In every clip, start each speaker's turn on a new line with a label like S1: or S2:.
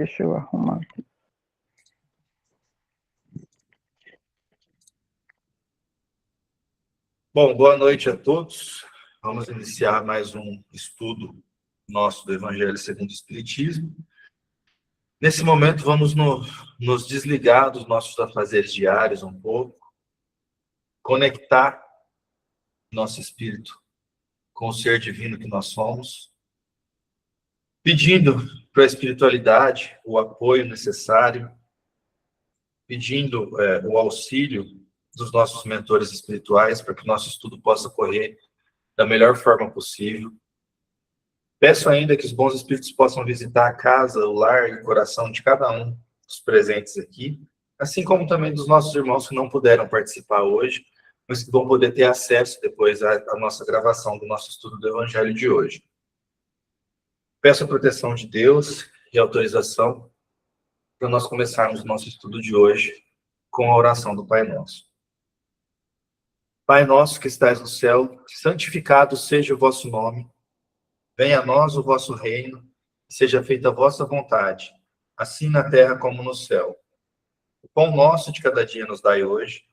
S1: Deixa eu arrumar aqui.
S2: Bom, boa noite a todos. Vamos iniciar mais um estudo nosso do Evangelho segundo o Espiritismo. Nesse momento, vamos nos desligar dos nossos afazeres diários um pouco, conectar nosso espírito com o ser divino que nós somos, pedindo para a espiritualidade o apoio necessário, pedindo o auxílio dos nossos mentores espirituais para que o nosso estudo possa correr da melhor forma possível. Peço ainda que os bons espíritos possam visitar a casa, o lar e o coração de cada um dos presentes aqui, assim como também dos nossos irmãos que não puderam participar hoje, mas que vão poder ter acesso depois à nossa gravação do nosso estudo do Evangelho de hoje. Peço a proteção de Deus e autorização para nós começarmos o nosso estudo de hoje com a oração do Pai Nosso. Pai nosso que estais no céu, santificado seja o vosso nome. Venha a nós o vosso reino, seja feita a vossa vontade, assim na terra como no céu. O pão nosso de cada dia nos dai hoje.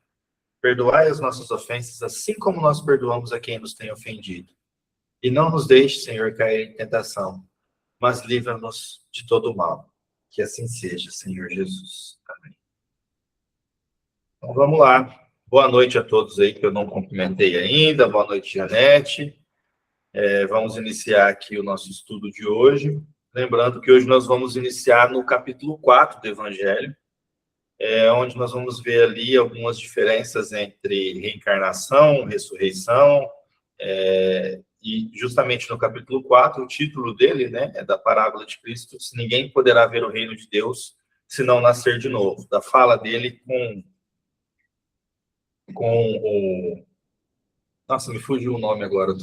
S2: Perdoai as nossas ofensas, assim como nós perdoamos a quem nos tem ofendido. E não nos deixe, Senhor, cair em tentação, mas livra-nos de todo o mal. Que assim seja, Senhor Jesus. Amém. Então vamos lá. Boa noite a todos aí que eu não cumprimentei ainda. Boa noite, Janete. Vamos iniciar aqui o nosso estudo de hoje. Lembrando que hoje nós vamos iniciar no capítulo 4 do Evangelho, onde nós vamos ver ali algumas diferenças entre reencarnação, ressurreição, e justamente no capítulo 4, o título dele, né, é da parábola de Cristo, se ninguém poderá ver o reino de Deus se não nascer de novo. Da fala dele com o... Nossa, me fugiu o nome agora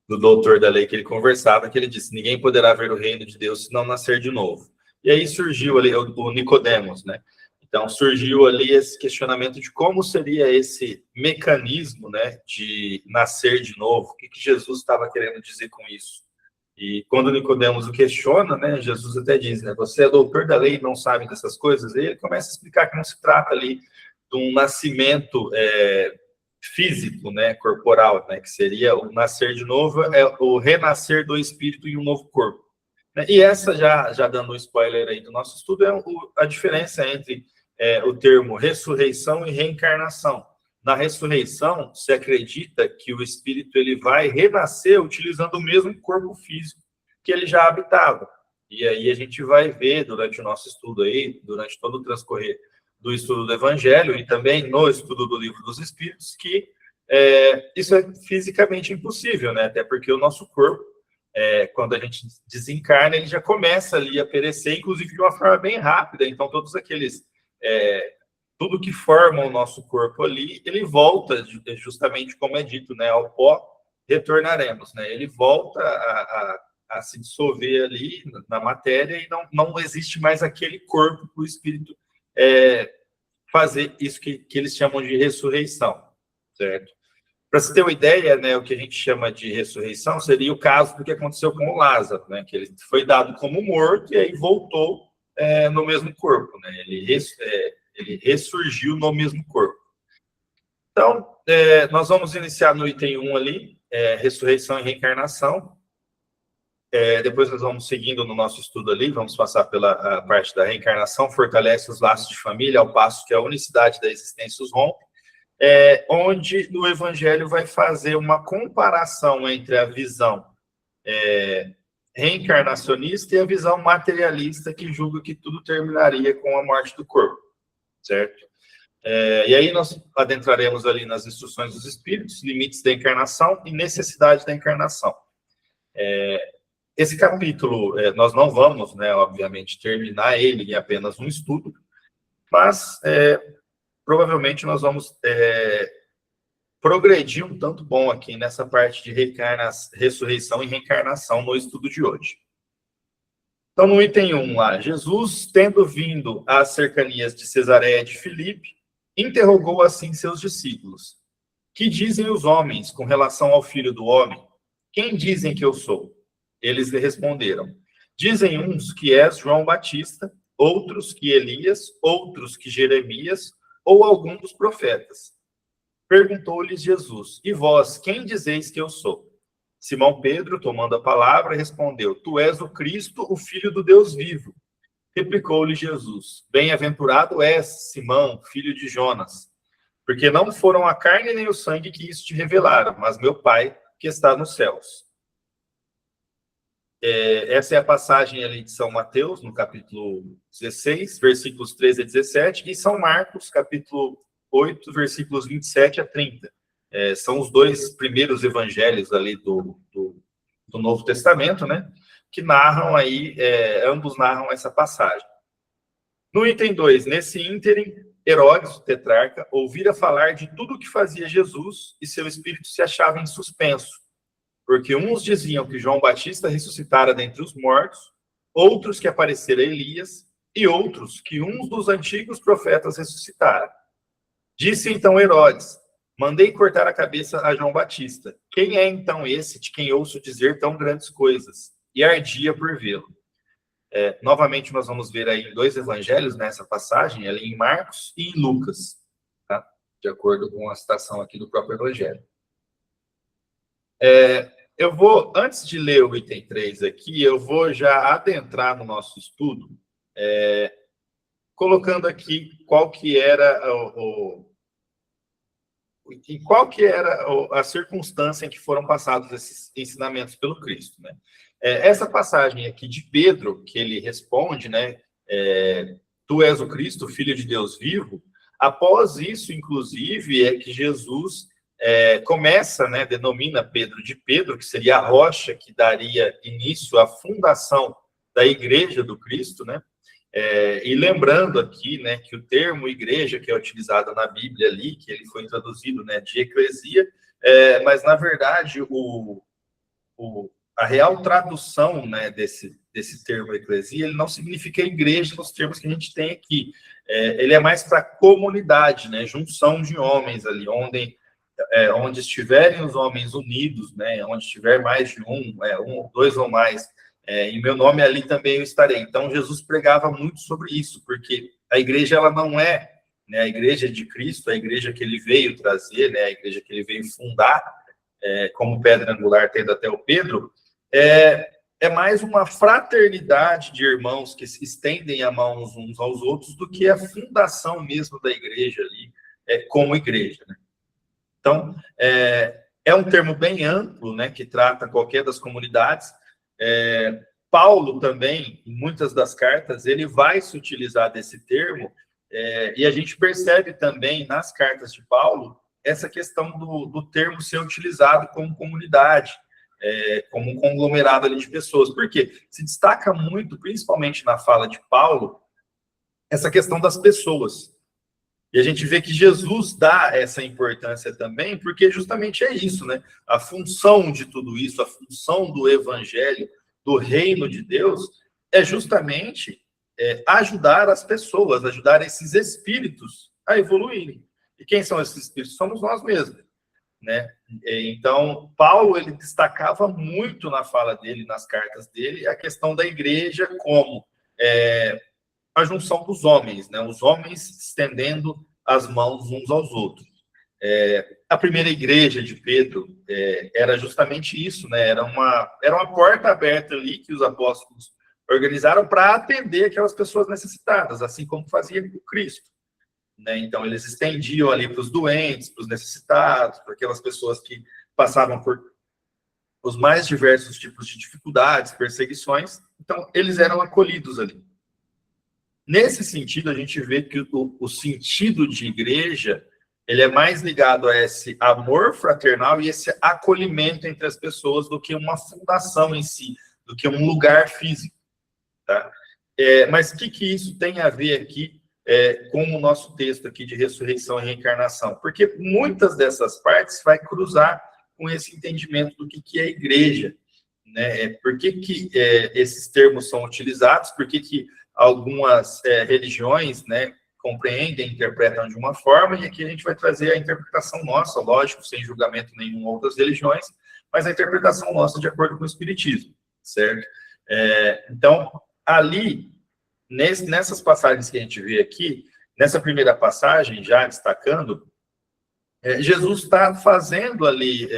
S2: do doutor da lei que ele conversava, que ele disse, ninguém poderá ver o reino de Deus se não nascer de novo. E aí surgiu ali o Nicodemos, né? Então surgiu ali esse questionamento de como seria esse mecanismo, né, de nascer de novo, o que Jesus estava querendo dizer com isso. E quando Nicodemos o questiona, né, Jesus até diz, né, você é doutor da lei e não sabe dessas coisas, e ele começa a explicar que não se trata ali de um nascimento físico, né, corporal, né, que seria o nascer de novo, o renascer do espírito em um novo corpo. E essa, já dando um spoiler aí do nosso estudo, é a diferença entre o termo ressurreição e reencarnação. Na ressurreição, se acredita que o espírito ele vai renascer utilizando o mesmo corpo físico que ele já habitava. E aí a gente vai ver durante o nosso estudo aí, durante todo o transcorrer do estudo do Evangelho e também no estudo do Livro dos Espíritos, que isso é fisicamente impossível, né? Até porque o nosso corpo, quando a gente desencarna, ele já começa ali a perecer, inclusive de uma forma bem rápida. Então, todos aqueles... tudo que forma o nosso corpo ali, ele volta, justamente como é dito, né? Ao pó retornaremos, né? Ele volta a se dissolver ali na matéria e não existe mais aquele corpo para o espírito fazer isso que eles chamam de ressurreição, certo? Para você ter uma ideia, né, o que a gente chama de ressurreição seria o caso do que aconteceu com o Lázaro, né, que ele foi dado como morto e aí voltou no mesmo corpo, né, ele ressurgiu no mesmo corpo. Então, nós vamos iniciar no item 1 ali, ressurreição e reencarnação. Depois nós vamos seguindo no nosso estudo ali, vamos passar pela parte da reencarnação, fortalece os laços de família, ao passo que a unicidade da existência os rompe, onde no Evangelho vai fazer uma comparação entre a visão reencarnacionista e a visão materialista que julga que tudo terminaria com a morte do corpo, certo? E aí nós adentraremos ali nas instruções dos espíritos, limites da encarnação e necessidade da encarnação. Esse capítulo, nós não vamos, né, obviamente, terminar ele em apenas um estudo, mas provavelmente nós vamos progredir um tanto bom aqui nessa parte de ressurreição e reencarnação no estudo de hoje. Então, no item 1 lá, Jesus, tendo vindo às cercanias de Cesareia de Filipe, interrogou assim seus discípulos: que dizem os homens com relação ao Filho do Homem? Quem dizem que eu sou? Eles lhe responderam: Dizem uns que és João Batista, outros que Elias, outros que Jeremias, ou algum dos profetas. Perguntou-lhes Jesus: e vós, quem dizeis que eu sou? Simão Pedro, tomando a palavra, respondeu: tu és o Cristo, o Filho do Deus vivo. Replicou-lhe Jesus: bem-aventurado és, Simão, filho de Jonas, porque não foram a carne nem o sangue que isso te revelaram, mas meu Pai que está nos céus. Essa é a passagem ali de São Mateus, no capítulo 16, versículos 13 a 17, e São Marcos, capítulo 8, versículos 27 a 30. São os dois primeiros evangelhos ali do Novo Testamento, né? Que narram aí, ambos narram essa passagem. No item 2, nesse ínterim, Herodes, o tetrarca, ouvira falar de tudo o que fazia Jesus e seu espírito se achava em suspenso, porque uns diziam que João Batista ressuscitara dentre os mortos, outros que aparecera Elias, e outros que uns dos antigos profetas ressuscitara. Disse então Herodes: mandei cortar a cabeça a João Batista. Quem é então esse de quem ouço dizer tão grandes coisas? E ardia por vê-lo. Novamente nós vamos ver aí em dois evangelhos nessa passagem, ali em Marcos e em Lucas, tá? De acordo com a citação aqui do próprio evangelho. Eu vou, antes de ler o item 3 aqui, eu vou já adentrar no nosso estudo, colocando aqui qual que era a circunstância em que foram passados esses ensinamentos pelo Cristo, né? Essa passagem aqui de Pedro, que ele responde, né? Tu és o Cristo, Filho de Deus vivo. Após isso, inclusive, é que Jesus começa, né? Denomina Pedro de Pedro, que seria a rocha que daria início à fundação da Igreja do Cristo, né? E lembrando aqui, né, que o termo igreja que é utilizado na Bíblia ali, que ele foi traduzido, né, de eclesia, mas na verdade a real tradução, né, desse termo eclesia, ele não significa igreja nos termos que a gente tem aqui. Ele é mais para comunidade, né, junção de homens ali, onde estiverem os homens unidos, né, onde estiver mais de um, dois ou mais, em meu nome ali também eu estarei. Então Jesus pregava muito sobre isso, porque a igreja ela não é, né, a igreja de Cristo, a igreja que ele veio trazer, né, a igreja que ele veio fundar, como pedra angular, tendo até o Pedro, é mais uma fraternidade de irmãos que se estendem a mão uns aos outros do que a fundação mesmo da igreja ali, como igreja, né? Então, é um termo bem amplo, né, que trata qualquer das comunidades. Paulo também, em muitas das cartas, ele vai se utilizar desse termo, e a gente percebe também nas cartas de Paulo essa questão do termo ser utilizado como comunidade, como um conglomerado ali de pessoas. Por quê? Se destaca muito, principalmente na fala de Paulo, essa questão das pessoas. E a gente vê que Jesus dá essa importância também, porque justamente é isso, né? A função de tudo isso, a função do evangelho, do reino de Deus, é justamente ajudar as pessoas, ajudar esses espíritos a evoluírem. E quem são esses espíritos? Somos nós mesmos, né? Então, Paulo, ele destacava muito na fala dele, nas cartas dele, a questão da igreja como a junção dos homens, né? Os homens estendendo as mãos uns aos outros. A primeira igreja de Pedro era justamente isso, né? Era uma porta aberta ali que os apóstolos organizaram para atender aquelas pessoas necessitadas, assim como fazia o Cristo, né? Então, eles estendiam ali para os doentes, para os necessitados, para aquelas pessoas que passavam por os mais diversos tipos de dificuldades, perseguições. Então, eles eram acolhidos ali. Nesse sentido, a gente vê que o sentido de igreja, ele é mais ligado a esse amor fraternal e esse acolhimento entre as pessoas do que uma fundação em si, do que um lugar físico, tá? Mas o que isso tem a ver aqui com o nosso texto aqui de ressurreição e reencarnação? Porque muitas dessas partes vai cruzar com esse entendimento do que é igreja, né? Por que esses termos são utilizados? Por que algumas religiões, né, compreendem, interpretam de uma forma, e aqui a gente vai trazer a interpretação nossa, lógico, sem julgamento nenhum outras religiões, mas a interpretação nossa de acordo com o Espiritismo, certo? Então, ali, nessas passagens que a gente vê aqui, nessa primeira passagem, já destacando, Jesus está fazendo ali,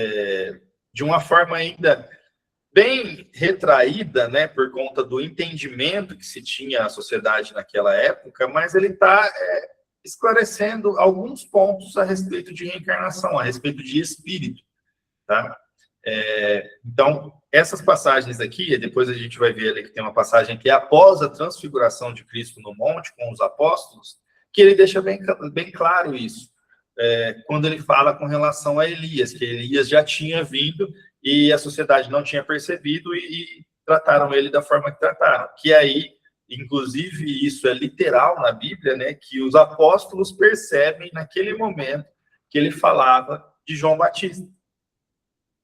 S2: de uma forma ainda bem retraída, né, por conta do entendimento que se tinha a sociedade naquela época, mas ele está esclarecendo alguns pontos a respeito de reencarnação, a respeito de espírito, tá? Então, essas passagens aqui, depois a gente vai ver ali que tem uma passagem que é após a transfiguração de Cristo no monte com os apóstolos, que ele deixa bem claro isso, quando ele fala com relação a Elias, que Elias já tinha vindo e a sociedade não tinha percebido e trataram ele da forma que trataram, que aí, inclusive, isso é literal na Bíblia, né, que os apóstolos percebem naquele momento que ele falava de João Batista.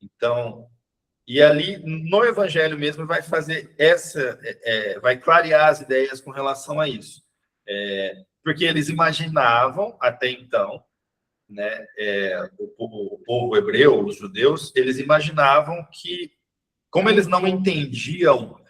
S2: Então, e ali no Evangelho mesmo vai fazer vai clarear as ideias com relação a isso. Porque eles imaginavam, até então, né, o povo hebreu, os judeus, eles imaginavam que, como eles não entendiam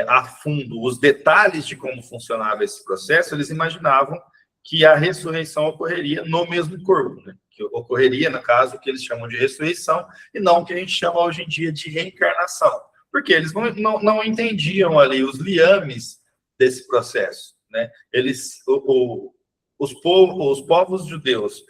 S2: a fundo os detalhes de como funcionava esse processo, eles imaginavam que a ressurreição ocorreria no mesmo corpo, né? Que ocorreria, no caso, o que eles chamam de ressurreição, e não o que a gente chama hoje em dia de reencarnação, porque eles não entendiam ali os liames desse processo, né? Os povos judeus,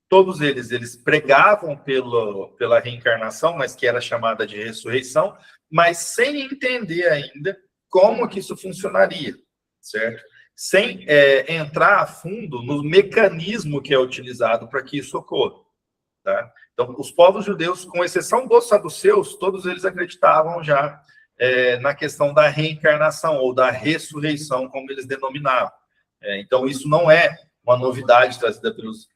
S2: todos eles pregavam pela reencarnação, mas que era chamada de ressurreição, mas sem entender ainda como que isso funcionaria, certo? Sem entrar a fundo no mecanismo que é utilizado para que isso ocorra, tá? Então, os povos judeus, com exceção dos saduceus, todos eles acreditavam já na questão da reencarnação ou da ressurreição, como eles denominavam. Então, isso não é uma novidade trazida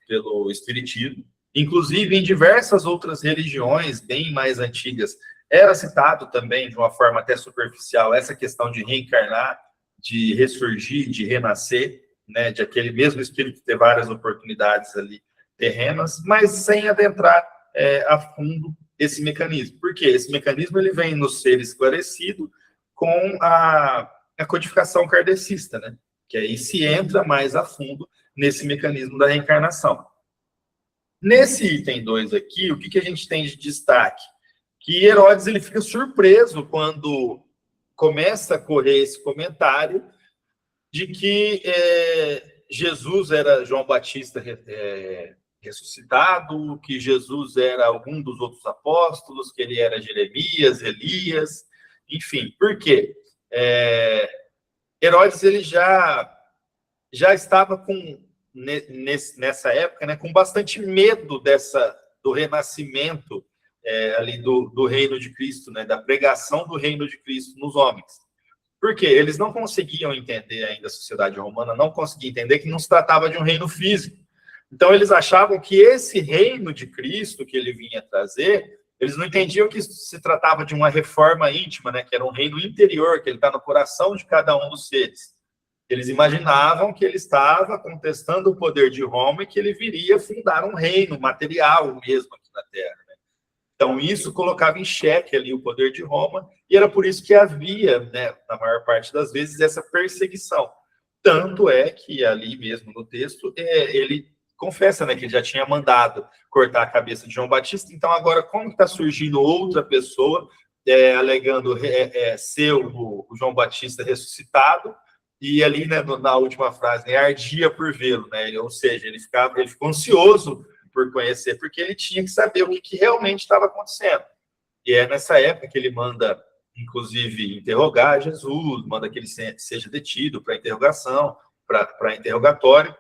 S2: pelo Espiritismo. Inclusive, em diversas outras religiões bem mais antigas, era citado também, de uma forma até superficial, essa questão de reencarnar, de ressurgir, de renascer, né, de aquele mesmo espírito ter várias oportunidades ali terrenas, mas sem adentrar a fundo esse mecanismo. Por quê? Esse mecanismo ele vem nos ser esclarecido com a codificação kardecista, né? Que aí se entra mais a fundo nesse mecanismo da reencarnação. Nesse item 2 aqui, o que a gente tem de destaque? Que Herodes ele fica surpreso quando começa a correr esse comentário de que Jesus era João Batista ressuscitado, que Jesus era algum dos outros apóstolos, que ele era Jeremias, Elias, enfim. Por quê? Herodes ele já estava nessa época, né, com bastante medo do renascimento ali do reino de Cristo, né, da pregação do reino de Cristo nos homens. Por quê? Eles não conseguiam entender ainda, a sociedade romana não conseguia entender que não se tratava de um reino físico. Então, eles achavam que esse reino de Cristo que ele vinha trazer, eles não entendiam que se tratava de uma reforma íntima, né, que era um reino interior, que ele está no coração de cada um dos seres. Eles imaginavam que ele estava contestando o poder de Roma e que ele viria fundar um reino material mesmo aqui na Terra. Né? Então, isso colocava em xeque ali o poder de Roma, e era por isso que havia, né, na maior parte das vezes, essa perseguição. Tanto é que ali mesmo no texto, ele confessa, né, que ele já tinha mandado cortar a cabeça de João Batista. Então, agora, como está surgindo outra pessoa alegando ser o João Batista ressuscitado? E ali, né, na última frase, né, ardia por vê-lo, né? Ou seja, ele ficou ansioso por conhecer, porque ele tinha que saber o que realmente estava acontecendo. E é nessa época que ele manda, inclusive, interrogar Jesus, manda que ele seja detido para interrogação, para interrogatório,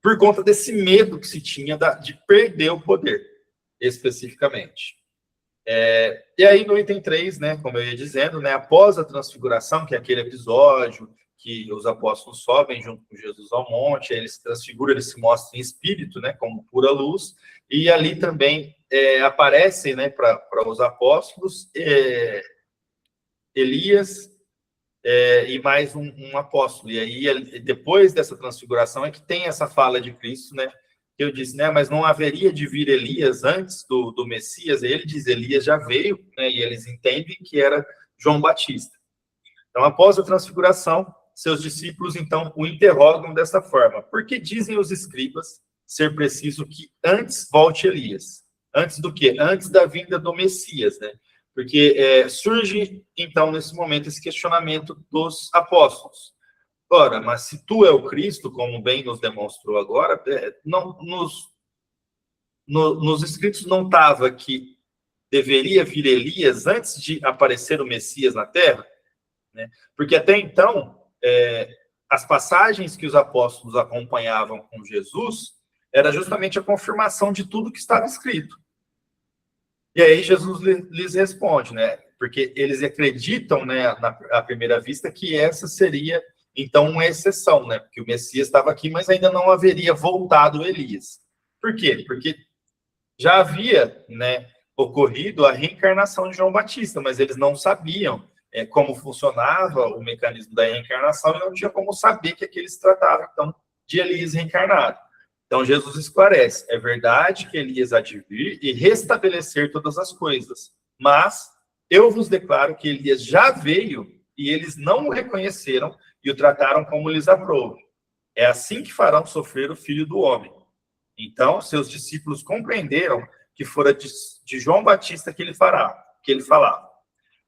S2: por conta desse medo que se tinha de perder o poder, especificamente. E aí, no item 3, né, como eu ia dizendo, né, após a transfiguração, que é aquele episódio que os apóstolos sobem junto com Jesus ao monte, aí ele se transfigura, ele se mostra em espírito, né, como pura luz, e ali também aparecem, né, para os apóstolos Elias e mais um apóstolo. E aí, depois dessa transfiguração, é que tem essa fala de Cristo, né, que eu disse, né, mas não haveria de vir Elias antes do Messias. E ele diz, Elias já veio, né, e eles entendem que era João Batista. Então, após a transfiguração, seus discípulos, então, o interrogam dessa forma. Por que dizem os escribas ser preciso que antes volte Elias? Antes do quê? Antes da vinda do Messias, né? Porque surge, então, nesse momento, esse questionamento dos apóstolos. Ora, mas se tu é o Cristo, como bem nos demonstrou agora, não, nos escritos não estava que deveria vir Elias antes de aparecer o Messias na Terra? Né? Porque até então, as passagens que os apóstolos acompanhavam com Jesus era justamente a confirmação de tudo que estava escrito. E aí Jesus lhes responde, né? Porque eles acreditam, né, à primeira vista, que essa seria, então, uma exceção, né? Porque o Messias estava aqui, mas ainda não haveria voltado Elias. Por quê? Porque já havia, né, ocorrido a reencarnação de João Batista, mas eles não sabiam como funcionava o mecanismo da reencarnação e não tinha como saber que aquele se tratava, então, de Elias reencarnado. Então, Jesus esclarece, é verdade que Elias há de vir e restabelecer todas as coisas, mas eu vos declaro que Elias já veio e eles não o reconheceram e o trataram como lhes aprouve. É assim que farão sofrer o Filho do Homem. Então, seus discípulos compreenderam que fora de João Batista que ele falava.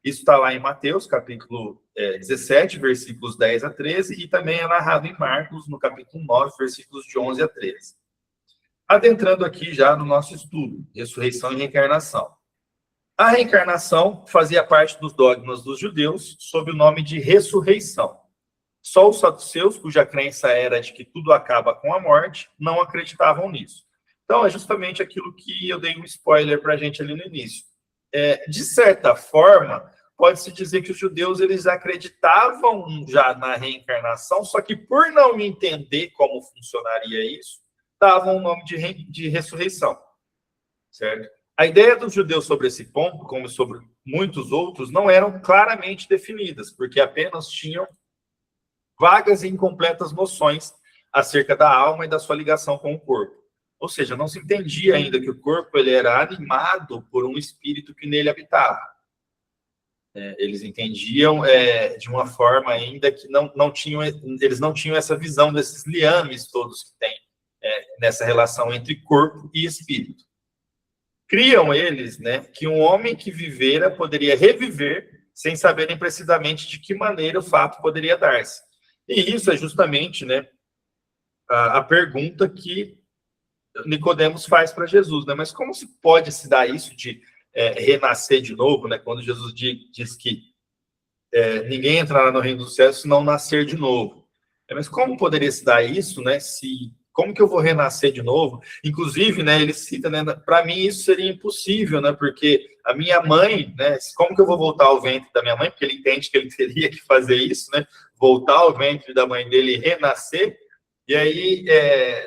S2: Isso está lá em Mateus, capítulo 17, versículos 10 a 13, e também é narrado em Marcos, no capítulo 9, versículos de 11 a 13. Adentrando aqui já no nosso estudo, ressurreição e reencarnação. A reencarnação fazia parte dos dogmas dos judeus sob o nome de ressurreição. Só os saduceus, cuja crença era de que tudo acaba com a morte, não acreditavam nisso. Então, é justamente aquilo que eu dei um spoiler para a gente ali no início. De certa forma, pode-se dizer que os judeus eles acreditavam já na reencarnação, só que por não entender como funcionaria isso, davam o nome de ressurreição, certo? A ideia dos judeus sobre esse ponto, como sobre muitos outros, não eram claramente definidas, porque apenas tinham vagas e incompletas noções acerca da alma e da sua ligação com o corpo. Ou seja, não se entendia ainda que o corpo ele era animado por um espírito que nele habitava. Eles entendiam de uma forma ainda que eles não tinham essa visão desses liames todos que tem nessa relação entre corpo e espírito. Criam eles, né, que um homem que vivera poderia reviver sem saberem precisamente de que maneira o fato poderia dar-se. E isso é justamente, né, a pergunta que Nicodemos faz para Jesus, né? Mas como se pode se dar isso de renascer de novo, né? Quando Jesus diz que ninguém entrará no reino dos céus se não nascer de novo. Mas como poderia se dar isso, né? Como que eu vou renascer de novo? Inclusive, né? Ele cita, né? Para mim isso seria impossível, né? Porque a minha mãe, né? Como que eu vou voltar ao ventre da minha mãe? Porque ele entende que ele teria que fazer isso, né? Voltar ao ventre da mãe dele e renascer. E aí,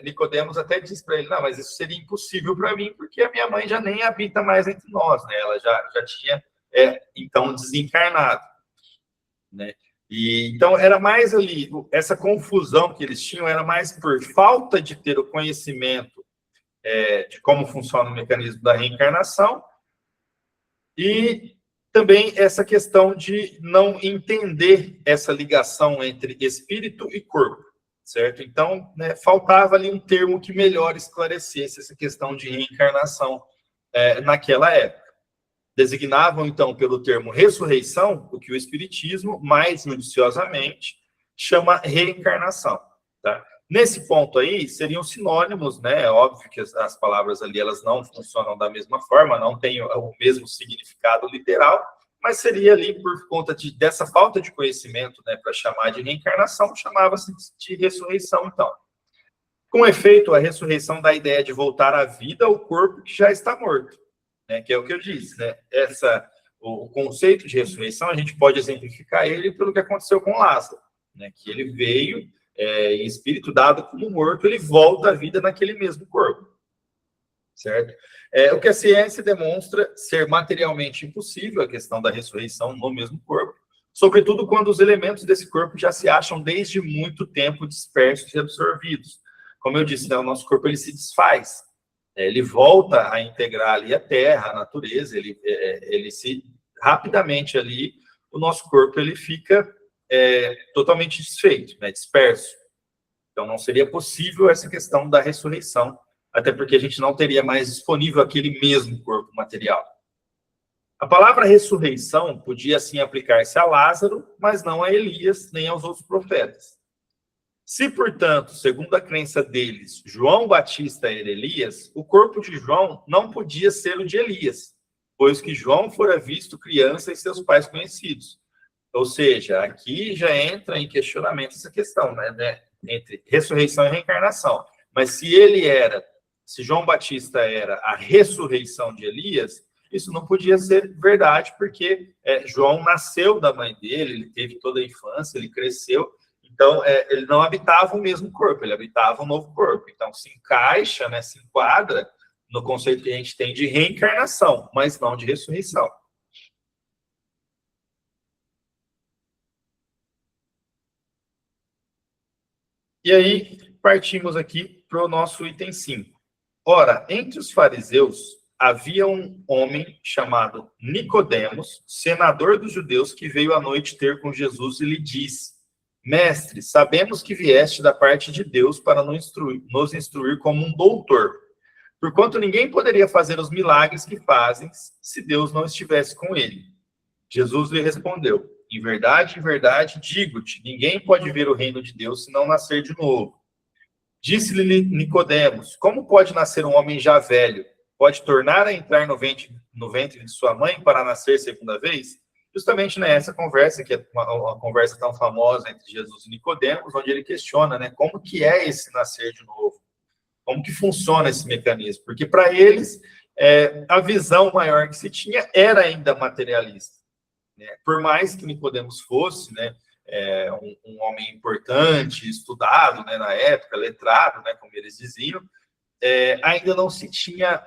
S2: Nicodemos até diz para ele, não, mas isso seria impossível para mim, porque a minha mãe já nem habita mais entre nós, né? Ela já tinha, então, desencarnado, né? E, então, era mais ali, essa confusão que eles tinham era mais por falta de ter o conhecimento de como funciona o mecanismo da reencarnação e também essa questão de não entender essa ligação entre espírito e corpo. Certo? Então, né, faltava ali um termo que melhor esclarecesse essa questão de reencarnação naquela época. Designavam, então, pelo termo ressurreição, o que o Espiritismo, mais judiciosamente, chama reencarnação. Tá? Nesse ponto aí, seriam sinônimos, né? É óbvio que as palavras ali elas não funcionam da mesma forma, não têm o mesmo significado literal, mas seria ali por conta dessa falta de conhecimento, né, para chamar de reencarnação, chamava-se de ressurreição, então. Com efeito, a ressurreição dá a ideia de voltar à vida ao corpo que já está morto, né, que é o que eu disse, né? O conceito de ressurreição, a gente pode exemplificar ele pelo que aconteceu com Lázaro, né, que ele veio em espírito dado como morto, ele volta à vida naquele mesmo corpo, certo? O que a ciência demonstra ser materialmente impossível, a questão da ressurreição no mesmo corpo, sobretudo quando os elementos desse corpo já se acham desde muito tempo dispersos e absorvidos. Como eu disse, né, o nosso corpo ele se desfaz, ele volta a integrar ali a terra, a natureza, ele se rapidamente ali o nosso corpo ele fica totalmente desfeito, né, disperso. Então, não seria possível essa questão da ressurreição, até porque a gente não teria mais disponível aquele mesmo corpo material. A palavra ressurreição podia, sim, aplicar-se a Lázaro, mas não a Elias, nem aos outros profetas. Se, portanto, segundo a crença deles, João Batista era Elias, o corpo de João não podia ser o de Elias, pois que João fora visto criança e seus pais conhecidos. Ou seja, aqui já entra em questionamento essa questão, né, entre ressurreição e reencarnação. Mas se João Batista era a ressurreição de Elias, isso não podia ser verdade, porque João nasceu da mãe dele, ele teve toda a infância, ele cresceu, então ele não habitava o mesmo corpo, ele habitava um novo corpo. Então se encaixa, né, se enquadra no conceito que a gente tem de reencarnação, mas não de ressurreição. E aí, partimos aqui para o nosso item 5. Ora, entre os fariseus, havia um homem chamado Nicodemos, senador dos judeus, que veio à noite ter com Jesus e lhe disse: Mestre, sabemos que vieste da parte de Deus para nos instruir como um doutor, porquanto ninguém poderia fazer os milagres que fazem se Deus não estivesse com ele. Jesus lhe respondeu: em verdade, digo-te, ninguém pode ver o reino de Deus se não nascer de novo. Disse-lhe Nicodemos: como pode nascer um homem já velho? Pode tornar a entrar no ventre de sua mãe para nascer segunda vez? Justamente nessa conversa, que é uma conversa tão famosa entre Jesus e Nicodemos, onde ele questiona, né, como que é esse nascer de novo? Como que funciona esse mecanismo? Porque para eles, a visão maior que se tinha era ainda materialista. Né? Por mais que Nicodemos fosse, né, um homem importante, estudado, né, na época, letrado, né, como eles diziam, ainda não se tinha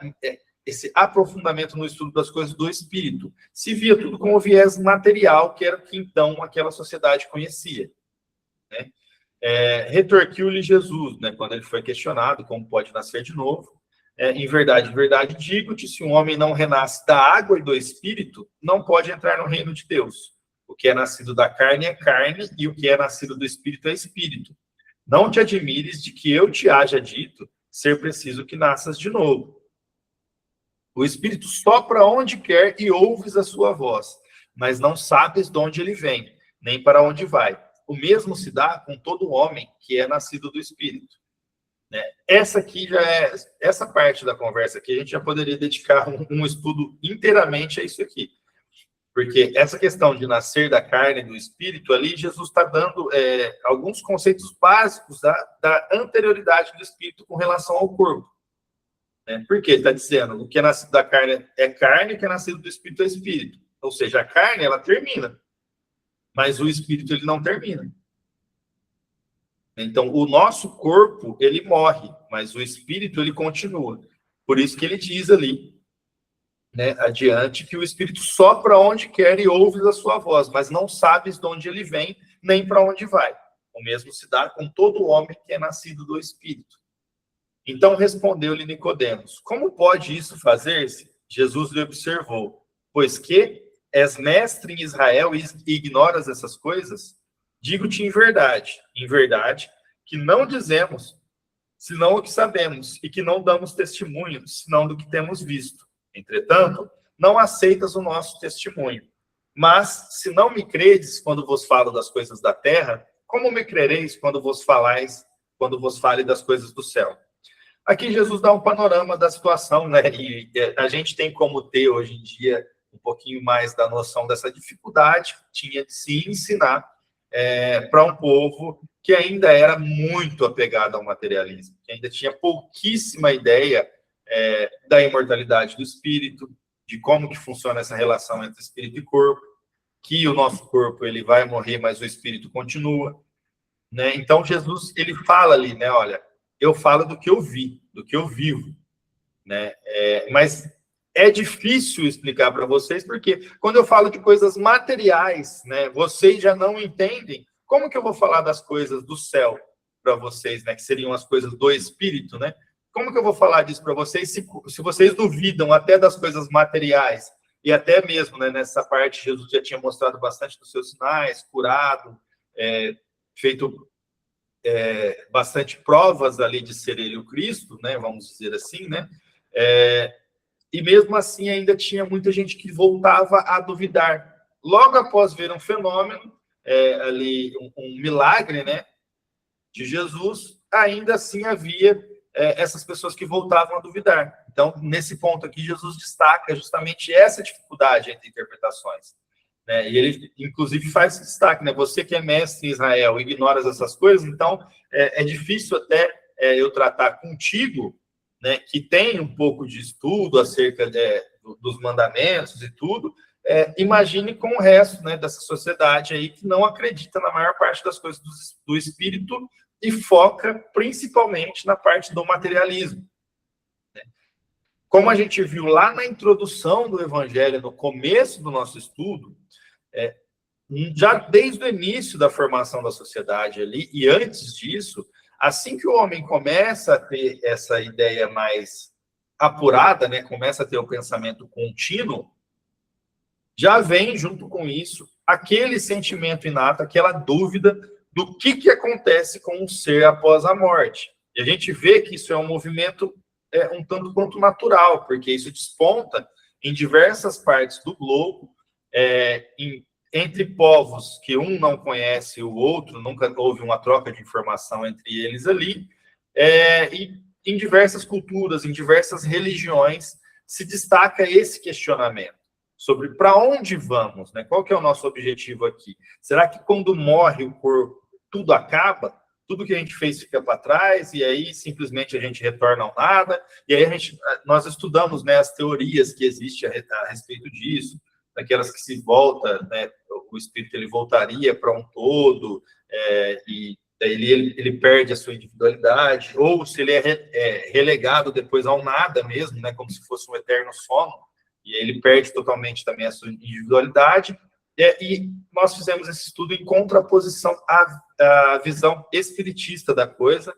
S2: esse aprofundamento no estudo das coisas do espírito. Se via tudo com o viés material, que era o que então aquela sociedade conhecia. Né? Retorquiu-lhe Jesus, né, quando ele foi questionado como pode nascer de novo. Em verdade, digo-te, se um homem não renasce da água e do espírito, não pode entrar no reino de Deus. O que é nascido da carne é carne, e o que é nascido do espírito é espírito. Não te admires de que eu te haja dito ser preciso que nasças de novo. O espírito sopra onde quer e ouves a sua voz, mas não sabes de onde ele vem, nem para onde vai. O mesmo se dá com todo homem que é nascido do espírito. Né? Essa parte da conversa aqui, a gente já poderia dedicar um estudo inteiramente a isso aqui. Porque essa questão de nascer da carne e do espírito, ali Jesus está dando alguns conceitos básicos da anterioridade do espírito com relação ao corpo. Né? Porque ele está dizendo, o que é nascido da carne é carne, o que é nascido do espírito é espírito. Ou seja, a carne, ela termina, mas o espírito, ele não termina. Então, o nosso corpo, ele morre, mas o espírito, ele continua. Por isso que ele diz ali, né, adiante, que o espírito sopra onde quer e ouves a sua voz, mas não sabes de onde ele vem, nem para onde vai. O mesmo se dá com todo homem que é nascido do espírito. Então respondeu-lhe Nicodemos: como pode isso fazer-se? Jesus lhe observou: pois que és mestre em Israel e ignoras essas coisas? Digo-te em verdade, que não dizemos senão o que sabemos, e que não damos testemunho senão do que temos visto. Entretanto, não aceitas o nosso testemunho. Mas, se não me credes quando vos falo das coisas da terra, como me crereis quando vos fale das coisas do céu? Aqui Jesus dá um panorama da situação, né? E a gente tem como ter hoje em dia um pouquinho mais da noção dessa dificuldade que tinha de se ensinar para um povo que ainda era muito apegado ao materialismo, que ainda tinha pouquíssima ideia da imortalidade do espírito, de como que funciona essa relação entre espírito e corpo, que o nosso corpo ele vai morrer, mas o espírito continua, né? Então Jesus ele fala ali, né? Olha, eu falo do que eu vi, do que eu vivo, né? Mas é difícil explicar para vocês, porque quando eu falo de coisas materiais, né, vocês já não entendem. Como que eu vou falar das coisas do céu para vocês, né, que seriam as coisas do espírito, né? Como que eu vou falar disso para vocês se vocês duvidam até das coisas materiais e até mesmo, né, nessa parte, Jesus já tinha mostrado bastante dos seus sinais, curado, feito bastante provas ali de ser ele o Cristo, né, vamos dizer assim, né, e mesmo assim ainda tinha muita gente que voltava a duvidar. Logo após ver um fenômeno, ali um milagre, né, de Jesus, ainda assim havia essas pessoas que voltavam a duvidar. Então, nesse ponto aqui, Jesus destaca justamente essa dificuldade entre interpretações, né? E ele, inclusive, faz esse destaque, né? Você que é mestre em Israel, ignora essas coisas, então é difícil até eu tratar contigo, né, que tem um pouco de estudo acerca dos mandamentos e tudo, imagine com o resto, né, dessa sociedade aí que não acredita na maior parte das coisas do Espírito e foca principalmente na parte do materialismo. Né? Como a gente viu lá na introdução do Evangelho, no começo do nosso estudo, já desde o início da formação da sociedade ali, e antes disso, assim que o homem começa a ter essa ideia mais apurada, né, começa a ter o pensamento contínuo, já vem junto com isso aquele sentimento inato, aquela dúvida do que acontece com o ser após a morte. E a gente vê que isso é um movimento um tanto quanto natural, porque isso desponta em diversas partes do globo, entre povos que um não conhece o outro, nunca houve uma troca de informação entre eles ali, e em diversas culturas, em diversas religiões, se destaca esse questionamento sobre para onde vamos, né? Qual que é o nosso objetivo aqui? Será que quando morre o corpo, tudo acaba? Tudo que a gente fez fica para trás e aí simplesmente a gente retorna ao nada? E aí nós estudamos, né, as teorias que existem a respeito disso, daquelas que se volta, né, o espírito ele voltaria para um todo, e daí ele perde a sua individualidade, ou se ele é relegado depois ao nada mesmo, né, como se fosse um eterno sono, e ele perde totalmente também a sua individualidade, e nós fizemos esse estudo em contraposição à visão espiritista da coisa,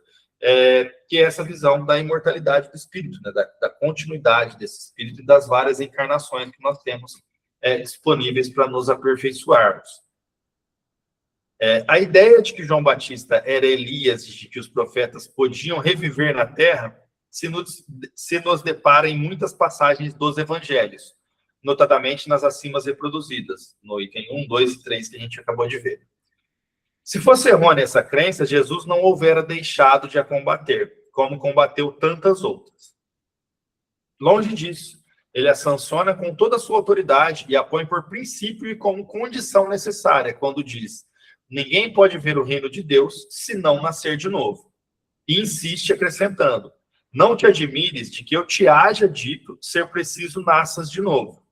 S2: que é essa visão da imortalidade do espírito, né, da continuidade desse espírito e das várias encarnações que nós temos disponíveis para nos aperfeiçoarmos. A ideia de que João Batista era Elias, de que os profetas podiam reviver na Terra, se nos depara em muitas passagens dos evangelhos, notadamente nas acimas reproduzidas, no item 1, 2 e 3 que a gente acabou de ver. Se fosse errônea essa crença, Jesus não houvera deixado de a combater, como combateu tantas outras. Longe disso, ele a sanciona com toda a sua autoridade e a põe por princípio e como condição necessária, quando diz: ninguém pode ver o reino de Deus se não nascer de novo. E insiste acrescentando: não te admires de que eu te haja dito ser preciso nasças de novo.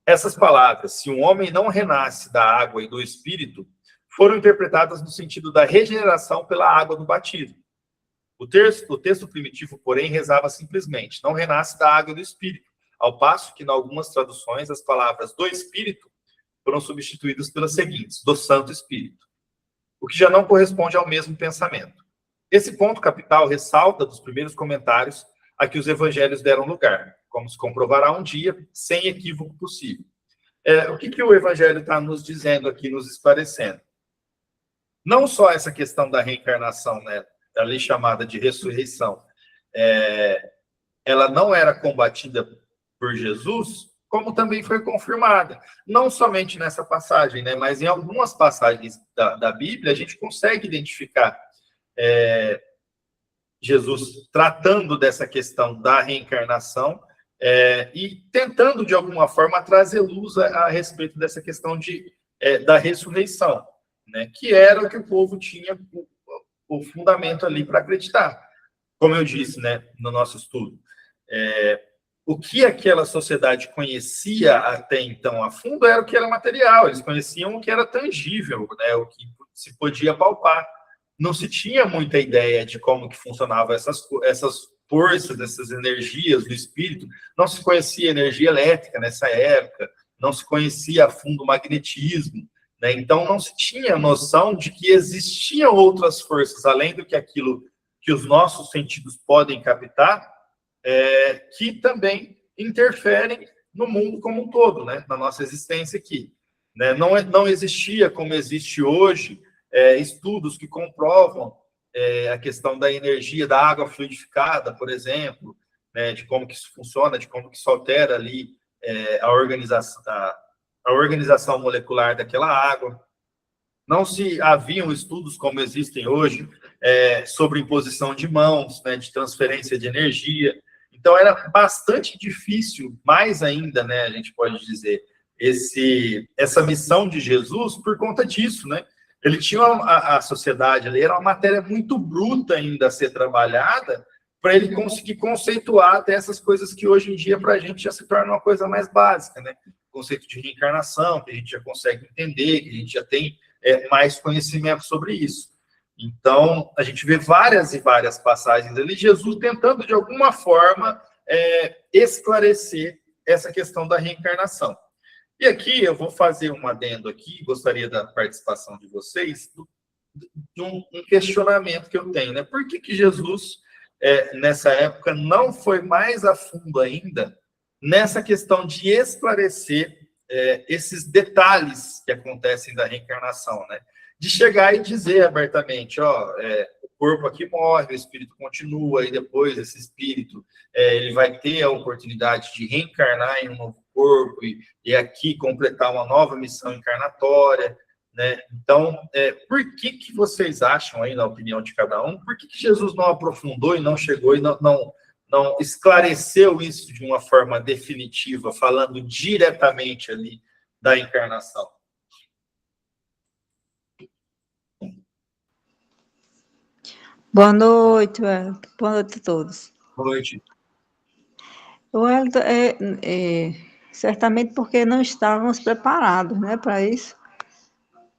S2: Essas palavras, se um homem não renasce da água e do espírito, foram interpretadas no sentido da regeneração pela água do batismo. O texto primitivo, porém, rezava simplesmente: não renasce da água e do espírito, ao passo que, em algumas traduções, as palavras do espírito foram substituídas pelas seguintes: do Santo Espírito, o que já não corresponde ao mesmo pensamento. Esse ponto capital ressalta dos primeiros comentários a que os evangelhos deram lugar, como se comprovará um dia, sem equívoco possível. O que o evangelho está nos dizendo aqui, nos esclarecendo? Não só essa questão da reencarnação, né, ali chamada de ressurreição, ela não era combatida por Jesus, como também foi confirmada. Não somente nessa passagem, né, mas em algumas passagens da Bíblia, a gente consegue identificar Jesus tratando dessa questão da reencarnação e tentando, de alguma forma, trazer luz a respeito dessa questão da ressurreição, né, que era o que o povo tinha o fundamento ali para acreditar. Como eu disse, né, no nosso estudo, o que aquela sociedade conhecia até então a fundo era o que era material, eles conheciam o que era tangível, né, o que se podia palpar. Não se tinha muita ideia de como que funcionavam essas forças, essas energias do espírito. Não se conhecia energia elétrica nessa época, não se conhecia a fundo o magnetismo, né? Então não se tinha noção de que existiam outras forças, além do que aquilo que os nossos sentidos podem captar, que também interferem no mundo como um todo, né? Na nossa existência aqui. Né? Não existia, como existe hoje, estudos que comprovam a questão da energia da água fluidificada, por exemplo, né? De como que isso funciona, de como que isso altera ali a organização molecular daquela água. Não se haviam estudos como existem hoje sobre imposição de mãos, né, de transferência de energia. Então, era bastante difícil, mais ainda, né, a gente pode dizer, essa missão de Jesus por conta disso, né? Ele tinha a sociedade ali, era uma matéria muito bruta ainda a ser trabalhada para ele conseguir conceituar até essas coisas que hoje em dia para a gente já se torna uma coisa mais básica, né? O conceito de reencarnação, que a gente já consegue entender, que a gente já tem mais conhecimento sobre isso. Então, a gente vê várias e várias passagens ali, Jesus tentando, de alguma forma, esclarecer essa questão da reencarnação. E aqui, eu vou fazer um adendo aqui, gostaria da participação de vocês, de um questionamento que eu tenho, né? Por que Jesus, nessa época, não foi mais a fundo ainda nessa questão de esclarecer esses detalhes que acontecem da reencarnação, né? De chegar e dizer abertamente, o corpo aqui morre, o espírito continua, e depois esse espírito ele vai ter a oportunidade de reencarnar em um novo corpo e aqui completar uma nova missão encarnatória, né? Então, por que vocês acham aí, na opinião de cada um, por que Jesus não aprofundou e não chegou e não esclareceu isso de uma forma definitiva, falando diretamente ali da encarnação?
S1: Boa noite, Wellington. Boa noite a todos.
S2: Boa noite.
S1: Wellington, certamente porque não estávamos preparados, né, para isso,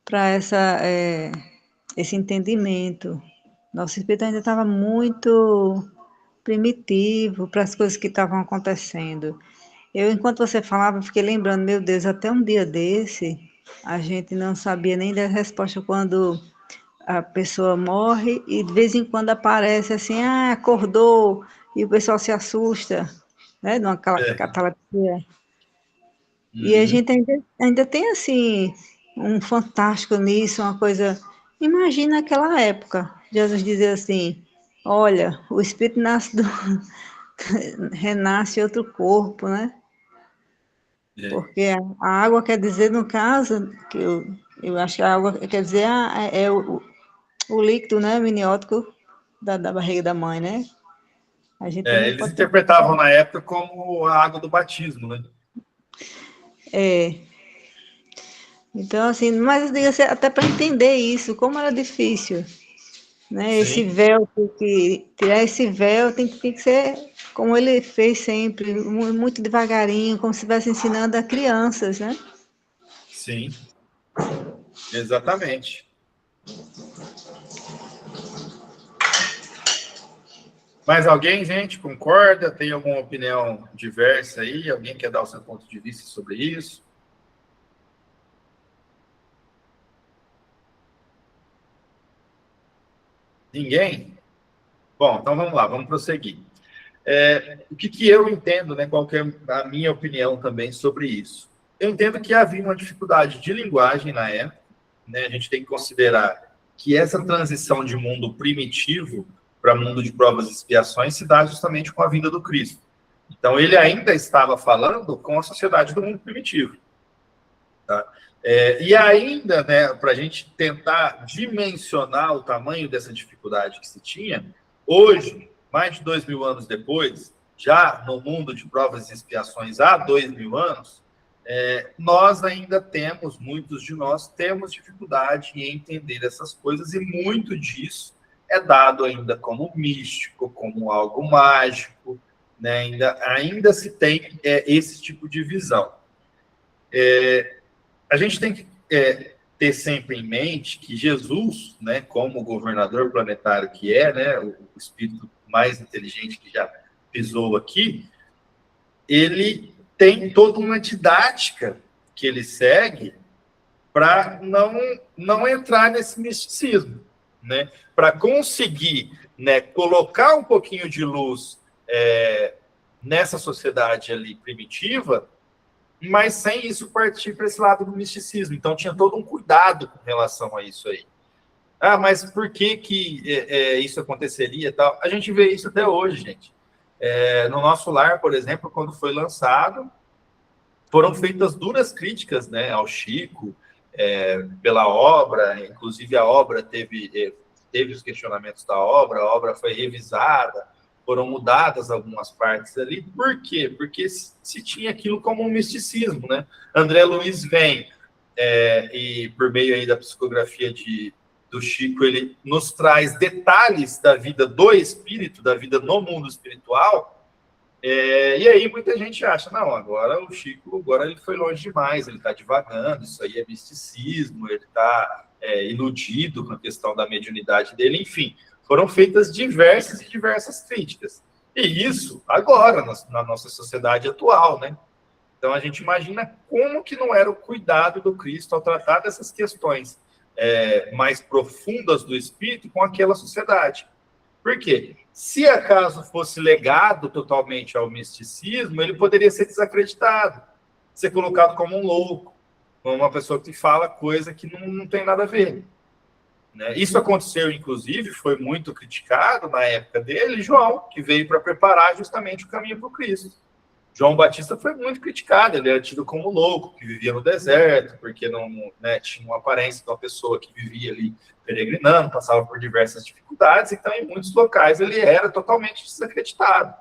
S1: para esse entendimento. Nosso espírito ainda estava muito primitivo para as coisas que estavam acontecendo. Enquanto você falava, fiquei lembrando, meu Deus, até um dia desse, a gente não sabia nem da resposta quando a pessoa morre e de vez em quando aparece assim, acordou, e o pessoal se assusta, né, de uma catalepsia. E a gente ainda tem, assim, um fantástico nisso, uma coisa... Imagina aquela época, Jesus dizia assim, olha, o espírito renasce em outro corpo, né? Porque a água quer dizer, no caso, que eu acho que a água quer dizer o líquido, né, miniótico da barriga da mãe, né? A gente também
S2: Eles
S1: pode
S2: interpretavam na época como a água do batismo, né?
S1: Então, assim, mas eu digo assim, até para entender isso, como era difícil, né?
S2: Sim.
S1: Esse véu, tirar esse véu tem que ser como ele fez sempre, muito devagarinho, como se estivesse ensinando a crianças, né?
S2: Sim, exatamente. Mais alguém, gente, concorda? Tem alguma opinião diversa aí? Alguém quer dar o seu ponto de vista sobre isso? Ninguém? Bom, então vamos lá, vamos prosseguir. O que eu entendo, né? Qual que é a minha opinião também sobre isso? Eu entendo que havia uma dificuldade de linguagem na época, né? A gente tem que considerar que essa transição de mundo primitivo para mundo de provas e expiações se dá justamente com a vinda do Cristo. Então, ele ainda estava falando com a sociedade do mundo primitivo. Tá? E ainda, né, para a gente tentar dimensionar o tamanho dessa dificuldade que se tinha, hoje, mais de 2.000 anos depois, já no mundo de provas e expiações há 2.000 anos, nós ainda temos, muitos de nós, temos dificuldade em entender essas coisas e muito disso é dado ainda como místico, como algo mágico, né? Ainda se tem esse tipo de visão. A gente tem que ter sempre em mente que Jesus, né, como governador planetário que né, o espírito mais inteligente que já pisou aqui, ele tem toda uma didática que ele segue para não entrar nesse misticismo, né? Para conseguir, né, colocar um pouquinho de luz nessa sociedade ali primitiva, mas sem isso partir para esse lado do misticismo. Então tinha todo um cuidado com relação a isso aí. Ah, mas por que isso aconteceria e tal? A gente vê isso até hoje, gente. No nosso lar, por exemplo, quando foi lançado, foram feitas duras críticas, né, ao Chico, pela obra, inclusive a obra teve os questionamentos da obra, a obra foi revisada, foram mudadas algumas partes ali. Por quê? Porque se tinha aquilo como um misticismo, né? André Luiz vem, e por meio aí da psicografia do Chico, ele nos traz detalhes da vida do espírito, da vida no mundo espiritual, e aí muita gente acha, não, agora o Chico, agora ele foi longe demais, ele está divagando, isso aí é misticismo, ele está iludido com a questão da mediunidade dele, enfim, foram feitas diversas e diversas críticas. E isso agora, na nossa sociedade atual, né? Então a gente imagina como que não era o cuidado do Cristo ao tratar dessas questões mais profundas do espírito com aquela sociedade. Por quê? Se acaso fosse legado totalmente ao misticismo, ele poderia ser desacreditado, ser colocado como um louco, como uma pessoa que fala coisa que não tem nada a ver. Né? Isso aconteceu, inclusive, foi muito criticado na época dele, João, que veio para preparar justamente o caminho para o Cristo. João Batista foi muito criticado, ele era tido como louco, que vivia no deserto, porque não tinha uma aparência de uma pessoa que vivia ali peregrinando, passava por diversas dificuldades, então em muitos locais ele era totalmente desacreditado.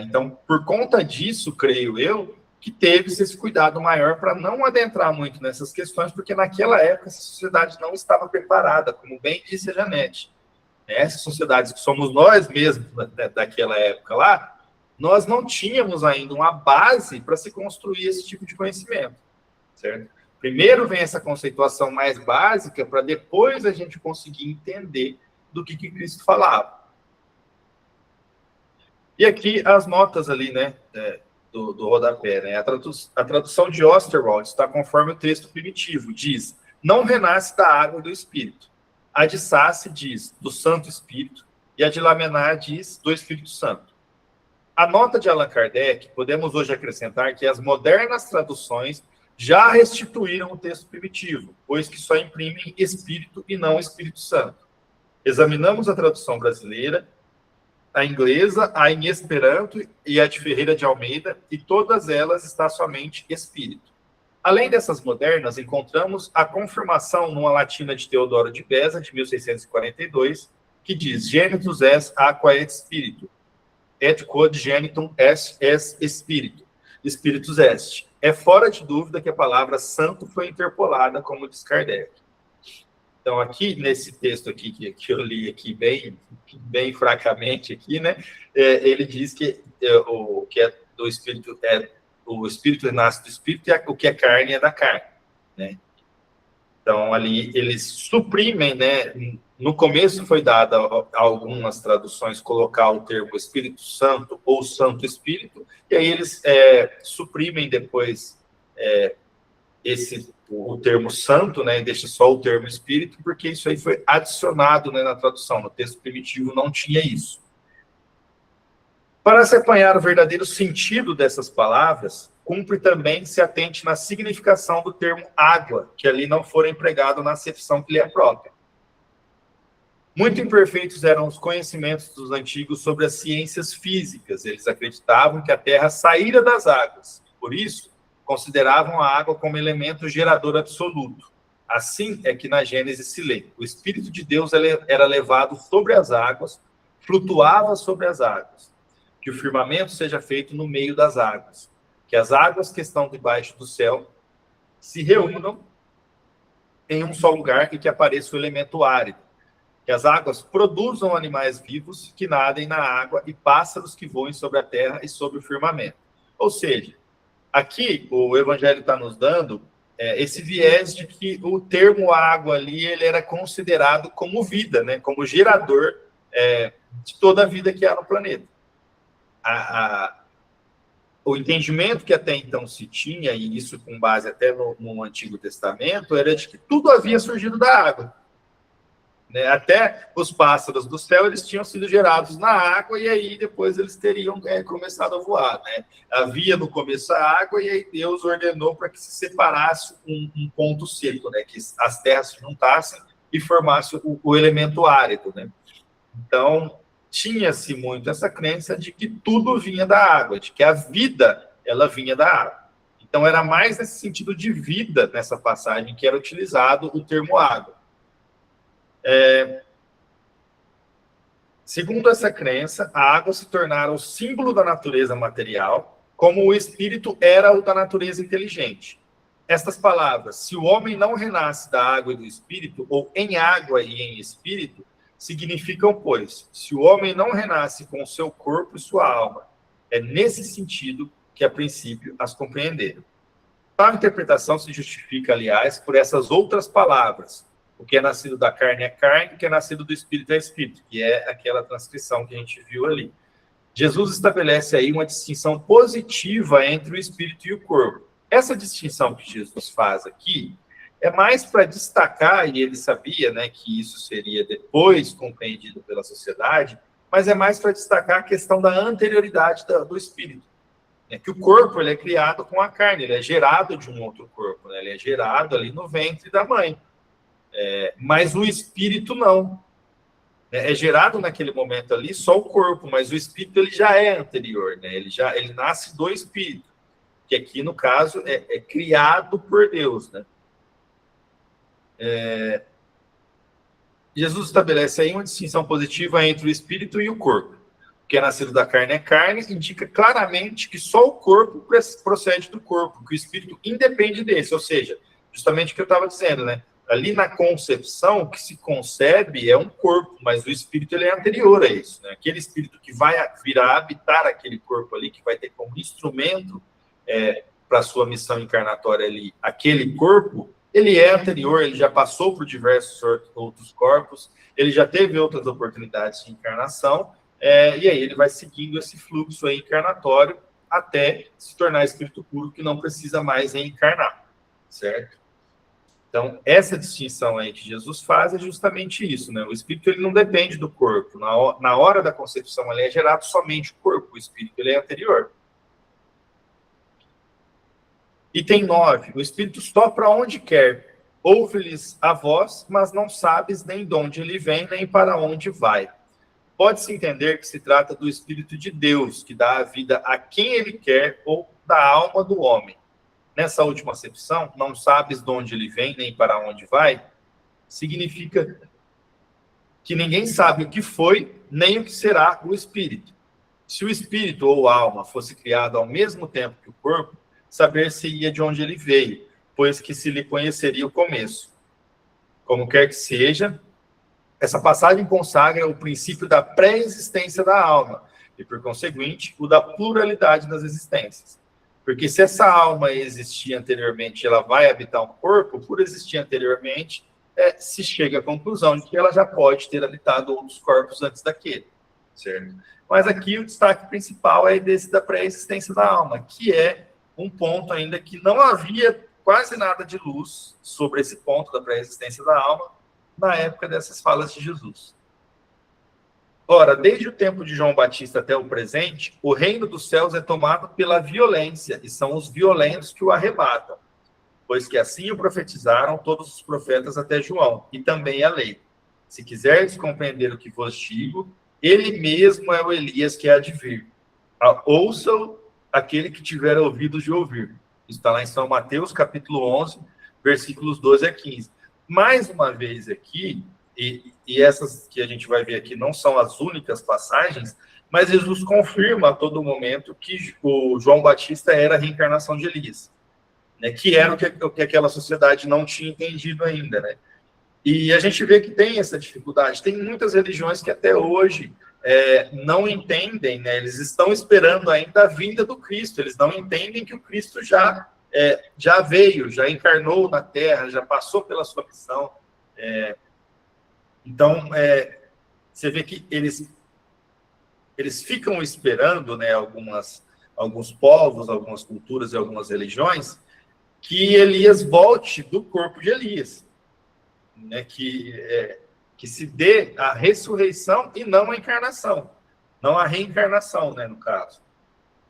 S2: Então, por conta disso, creio eu, que teve-se esse cuidado maior para não adentrar muito nessas questões, porque naquela época essa sociedade não estava preparada, como bem disse a Janete. Essas sociedades que somos nós mesmos daquela época lá, nós não tínhamos ainda uma base para se construir esse tipo de conhecimento, certo? Primeiro vem essa conceituação mais básica para depois a gente conseguir entender do que Cristo falava. E aqui as notas ali, né, do rodapé, né? A tradução de Osterwald está conforme o texto primitivo, diz, não renasce da água do Espírito. A de Sassi diz, do Santo Espírito, e a de Lamenar diz, do Espírito Santo. A nota de Allan Kardec, podemos hoje acrescentar que as modernas traduções já restituíram o texto primitivo, pois que só imprimem Espírito e não Espírito Santo. Examinamos a tradução brasileira, a inglesa, a em Esperanto e a de Ferreira de Almeida, e todas elas está somente Espírito. Além dessas modernas, encontramos a confirmação numa latina de Teodoro de Beza, de 1642, que diz, Genitus est aqua et spiritu, et quod genitum est espírito, spiritus est. É fora de dúvida que a palavra santo foi interpolada, como diz Kardec. Então, aqui, nesse texto aqui, que eu li aqui bem fracamente, aqui, né, ele diz que o que é do espírito o espírito nasce do espírito e o que é carne é da carne, né? Então, ali, eles suprimem, né? No começo foi dada algumas traduções colocar o termo Espírito Santo ou Santo Espírito, e aí eles suprimem depois o termo santo, né, e deixa só o termo espírito, porque isso aí foi adicionado, né, na tradução. No texto primitivo não tinha isso. Para se apanhar o verdadeiro sentido dessas palavras, cumpre também se atente na significação do termo água, que ali não for empregado na acepção que lhe é própria. Muito imperfeitos eram os conhecimentos dos antigos sobre as ciências físicas. Eles acreditavam que a Terra saíra das águas. Por isso, consideravam a água como elemento gerador absoluto. Assim é que na Gênesis se lê: o Espírito de Deus era levado sobre as águas, flutuava sobre as águas. Que o firmamento seja feito no meio das águas. Que as águas que estão debaixo do céu se reúnam em um só lugar e que apareça o elemento árido. Que as águas produzam animais vivos que nadem na água e pássaros que voem sobre a terra e sobre o firmamento. Ou seja, aqui o Evangelho está nos dando esse viés de que o termo água ali ele era considerado como vida, né? Como gerador de toda a vida que há no planeta. O entendimento que até então se tinha, e isso com base até no Antigo Testamento, era de que tudo havia surgido da água. né? Até os pássaros do céu, eles tinham sido gerados na água, e aí depois eles teriam começado a voar, né? Havia no começo a água, e aí Deus ordenou para que se separasse um ponto seco, né? Que as terras se juntassem e formasse o elemento árido, né? Então, tinha-se muito essa crença de que tudo vinha da água, de que a vida, ela vinha da água. Então, era mais nesse sentido de vida, nessa passagem, que era utilizado o termo água. Segundo essa crença, a água se tornara o símbolo da natureza material, como o espírito era o da natureza inteligente. Estas palavras, se o homem não renasce da água e do espírito, ou em água e em espírito, significam, pois, se o homem não renasce com o seu corpo e sua alma. É nesse sentido que, a princípio, as compreenderam. Tal interpretação se justifica, aliás, por essas outras palavras. O que é nascido da carne é carne, o que é nascido do espírito é espírito, que é aquela transcrição que a gente viu ali. Jesus estabelece aí uma distinção positiva entre o espírito e o corpo. Essa distinção que Jesus faz aqui é mais para destacar, e ele sabia, né, que isso seria depois compreendido pela sociedade, mas é mais para destacar a questão da anterioridade do espírito. É que o corpo, ele é criado com a carne, ele é gerado de um outro corpo, né? Ele é gerado ali no ventre da mãe. Mas o espírito não. É gerado naquele momento ali só o corpo, mas o espírito ele já é anterior, né? Ele nasce do espírito, que aqui no caso é criado por Deus, né? Jesus estabelece aí uma distinção positiva entre o espírito e o corpo. O que é nascido da carne é carne, indica claramente que só o corpo procede do corpo, que o espírito independe desse, ou seja, justamente o que eu estava dizendo, né? Ali na concepção, o que se concebe é um corpo, mas o espírito ele é anterior a isso, né? Aquele espírito que vai vir a habitar aquele corpo ali, que vai ter como instrumento para a sua missão encarnatória ali, aquele corpo, ele é anterior, ele já passou por diversos outros corpos, ele já teve outras oportunidades de encarnação, e aí ele vai seguindo esse fluxo aí encarnatório até se tornar espírito puro que não precisa mais reencarnar, certo? Então, essa distinção aí que Jesus faz é justamente isso, né? O espírito ele não depende do corpo. Na hora da concepção, ele é gerado somente o corpo, o espírito ele é anterior. Item 9. O espírito sopra onde quer. Ouve-lhes a voz, mas não sabes nem de onde ele vem, nem para onde vai. Pode-se entender que se trata do Espírito de Deus, que dá a vida a quem ele quer, ou da alma do homem. Nessa última acepção, não sabes de onde ele vem, nem para onde vai, significa que ninguém sabe o que foi, nem o que será o Espírito. Se o Espírito ou a alma fosse criado ao mesmo tempo que o corpo, saber-se-ia de onde ele veio, pois que se lhe conheceria o começo. Como quer que seja, essa passagem consagra o princípio da pré-existência da alma e, por conseguinte, o da pluralidade das existências. Porque se essa alma existia anteriormente, ela vai habitar um corpo, por existir anteriormente, se chega à conclusão de que ela já pode ter habitado outros corpos antes daquele, certo? Mas aqui o destaque principal é desse da pré-existência da alma, que é um ponto ainda que não havia quase nada de luz sobre esse ponto da pré-existência da alma na época dessas falas de Jesus. Ora, desde o tempo de João Batista até o presente, o reino dos céus é tomado pela violência, e são os violentos que o arrebatam, pois que assim o profetizaram todos os profetas até João, e também a lei. Se quiseres compreender o que vos digo, ele mesmo é o Elias que há de vir. Ouça-o aquele que tiver ouvidos de ouvir. Isso está lá em São Mateus, capítulo 11, versículos 12 a 15. Mais uma vez aqui, e essas que a gente vai ver aqui não são as únicas passagens, mas Jesus confirma a todo momento que o João Batista era a reencarnação de Elias, né, que era o que aquela sociedade não tinha entendido ainda, né? E a gente vê que tem essa dificuldade. Tem muitas religiões que até hoje não entendem, né? Eles estão esperando ainda a vinda do Cristo, eles não entendem que o Cristo já veio, já encarnou na Terra, já passou pela sua missão. Então, você vê que eles ficam esperando, né, alguns povos, algumas culturas e algumas religiões, que Elias volte do corpo de Elias, né, que que se dê a ressurreição e não a encarnação. Não a reencarnação, né, no caso.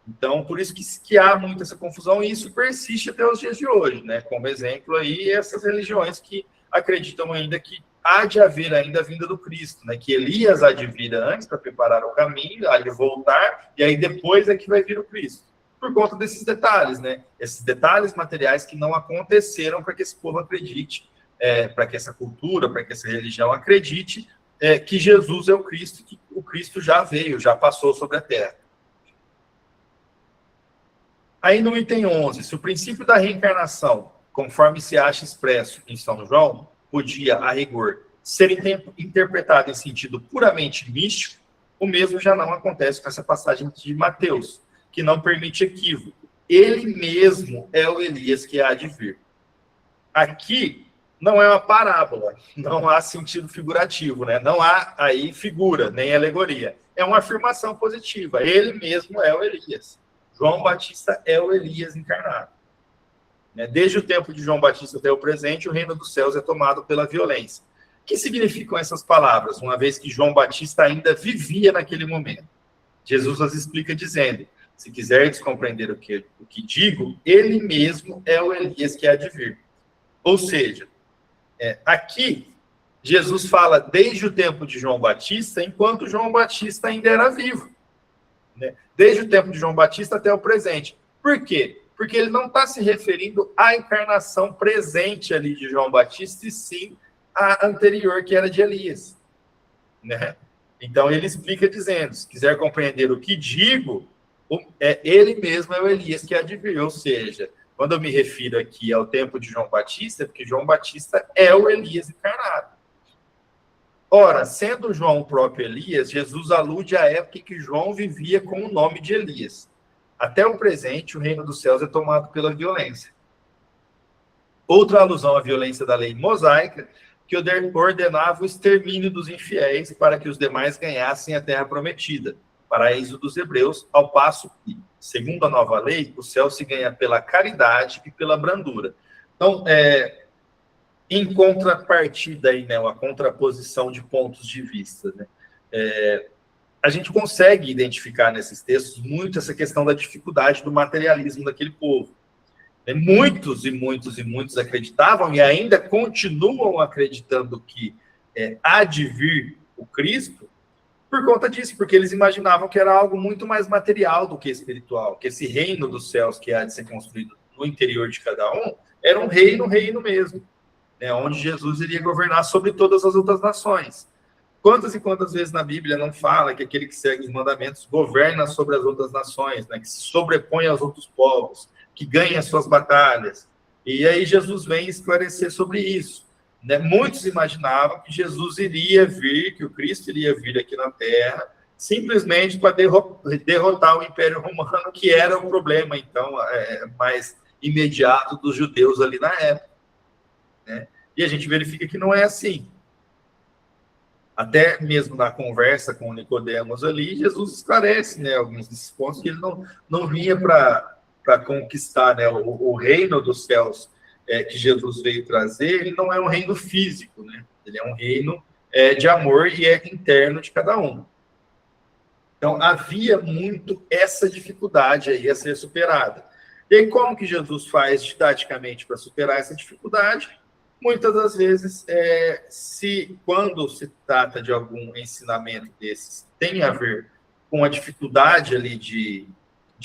S2: Então, por isso que há muito essa confusão, e isso persiste até os dias de hoje, né? Como exemplo aí, essas religiões que acreditam ainda que há de haver ainda a vinda do Cristo, né? Que Elias há de vir antes para preparar o caminho, há de voltar, e aí depois é que vai vir o Cristo. Por conta desses detalhes, né? Esses detalhes materiais que não aconteceram para que esse povo acredite, para que essa cultura, para que essa religião acredite que Jesus é o Cristo, que o Cristo já veio, já passou sobre a terra. Aí no item 11, se o princípio da reencarnação, conforme se acha expresso em São João, podia, a rigor, ser interpretado em sentido puramente místico, o mesmo já não acontece com essa passagem de Mateus, que não permite equívoco. Ele mesmo é o Elias que há de vir. Aqui não é uma parábola, não há sentido figurativo, né? Não há aí figura, nem alegoria. É uma afirmação positiva. Ele mesmo é o Elias. João Batista é o Elias encarnado. Desde o tempo de João Batista até o presente, o reino dos céus é tomado pela violência. O que significam essas palavras, uma vez que João Batista ainda vivia naquele momento? Jesus as explica dizendo: se quiseres compreender o que digo, ele mesmo é o Elias que há de vir. Ou seja, aqui, Jesus fala desde o tempo de João Batista, enquanto João Batista ainda era vivo. Desde o tempo de João Batista até o presente. Por quê? Porque ele não está se referindo à encarnação presente ali de João Batista, e sim à anterior, que era de Elias. Então, ele explica dizendo: se quiser compreender o que digo, ele mesmo é o Elias que há de vir. Ou seja, quando eu me refiro aqui ao tempo de João Batista, é porque João Batista é o Elias encarnado. Ora, sendo João o próprio Elias, Jesus alude à época em que João vivia com o nome de Elias. Até o presente, o reino dos céus é tomado pela violência. Outra alusão à violência da lei mosaica, que ordenava o extermínio dos infiéis para que os demais ganhassem a terra prometida, paraíso dos hebreus, ao passo que, segundo a nova lei, o céu se ganha pela caridade e pela brandura. Então, em contrapartida, aí, né, uma contraposição de pontos de vista, né? A gente consegue identificar nesses textos muito essa questão da dificuldade do materialismo daquele povo. Muitos e muitos e muitos acreditavam e ainda continuam acreditando que há de vir o Cristo por conta disso, porque eles imaginavam que era algo muito mais material do que espiritual, que esse reino dos céus que há de ser construído no interior de cada um era um reino mesmo, onde Jesus iria governar sobre todas as outras nações. Quantas e quantas vezes na Bíblia não fala que aquele que segue os mandamentos governa sobre as outras nações, que se sobrepõe aos outros povos, que ganha suas batalhas? E aí Jesus vem esclarecer sobre isso. Muitos imaginavam que Jesus iria vir, que o Cristo iria vir aqui na Terra, simplesmente para derrotar o Império Romano, que era o problema, então, mais imediato dos judeus ali na época. E a gente verifica que não é assim. Até mesmo na conversa com Nicodemos ali, Jesus esclarece, alguns desses pontos, que ele não vinha para conquistar, o reino dos céus que Jesus veio trazer. Ele não é um reino físico, ele é um reino de amor e é interno de cada um. Então, havia muito essa dificuldade aí a ser superada. E aí, como que Jesus faz didaticamente para superar essa dificuldade? Muitas das vezes, quando se trata de algum ensinamento desses, tem a ver com a dificuldade ali de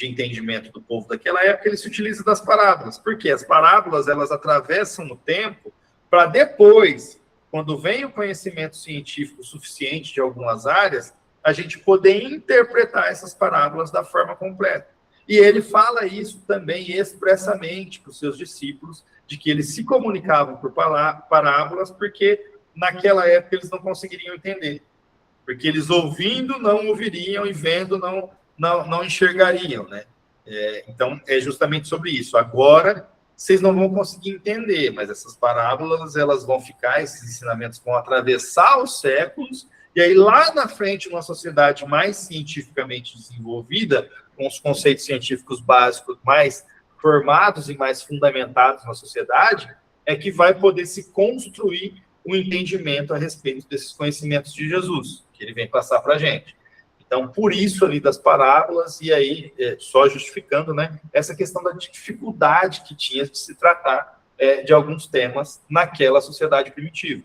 S2: entendimento do povo daquela época, ele se utiliza das parábolas. Porque as parábolas, elas atravessam o tempo para depois, quando vem o conhecimento científico suficiente de algumas áreas, a gente poder interpretar essas parábolas da forma completa. E ele fala isso também expressamente para os seus discípulos, de que eles se comunicavam por parábolas, porque naquela época eles não conseguiriam entender. Porque eles ouvindo não ouviriam e vendo não enxergariam, Então, é justamente sobre isso. Agora, vocês não vão conseguir entender, mas essas parábolas, elas vão ficar, esses ensinamentos vão atravessar os séculos, e aí lá na frente, numa sociedade mais cientificamente desenvolvida, com os conceitos científicos básicos mais formados e mais fundamentados na sociedade, é que vai poder se construir um entendimento a respeito desses conhecimentos de Jesus, que ele vem passar para a gente. Então, por isso ali das parábolas, e aí, só justificando, né, essa questão da dificuldade que tinha de se tratar de alguns temas naquela sociedade primitiva.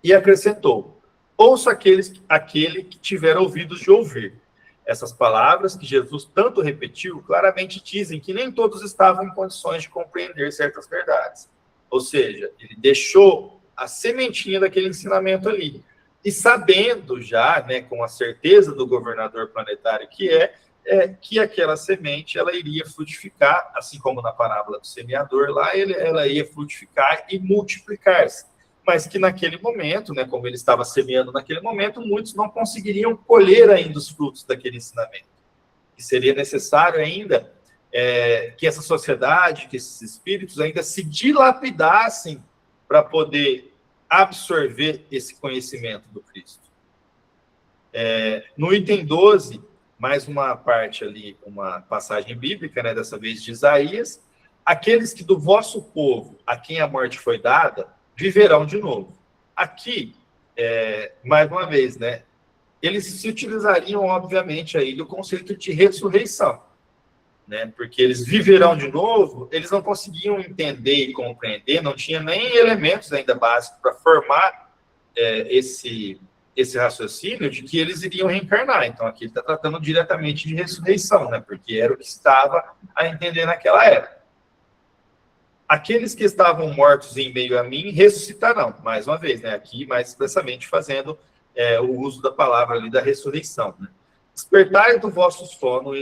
S2: E acrescentou, ouça aquele que tiver ouvidos de ouvir. Essas palavras que Jesus tanto repetiu, claramente dizem que nem todos estavam em condições de compreender certas verdades. Ou seja, ele deixou a sementinha daquele ensinamento ali. E sabendo já, né, com a certeza do governador planetário que aquela semente ela iria frutificar, assim como na parábola do semeador lá, ela ia frutificar e multiplicar-se. Mas que naquele momento, né, como ele estava semeando naquele momento, muitos não conseguiriam colher ainda os frutos daquele ensinamento. E seria necessário ainda que essa sociedade, que esses espíritos ainda se dilapidassem para poder absorver esse conhecimento do Cristo. No item 12, mais uma parte ali, uma passagem bíblica, né, dessa vez de Isaías, aqueles que do vosso povo, a quem a morte foi dada, viverão de novo. Aqui, mais uma vez, né, eles se utilizariam, obviamente, aí do conceito de ressurreição, né, porque eles viverão de novo, eles não conseguiam entender e compreender, não tinha nem elementos ainda básicos para formar esse raciocínio de que eles iriam reencarnar. Então, aqui ele está tratando diretamente de ressurreição, né, porque era o que estava a entender naquela época. Aqueles que estavam mortos em meio a mim ressuscitarão, mais uma vez, né? Aqui mais expressamente fazendo o uso da palavra ali da ressurreição. Né? Despertai do vosso sono,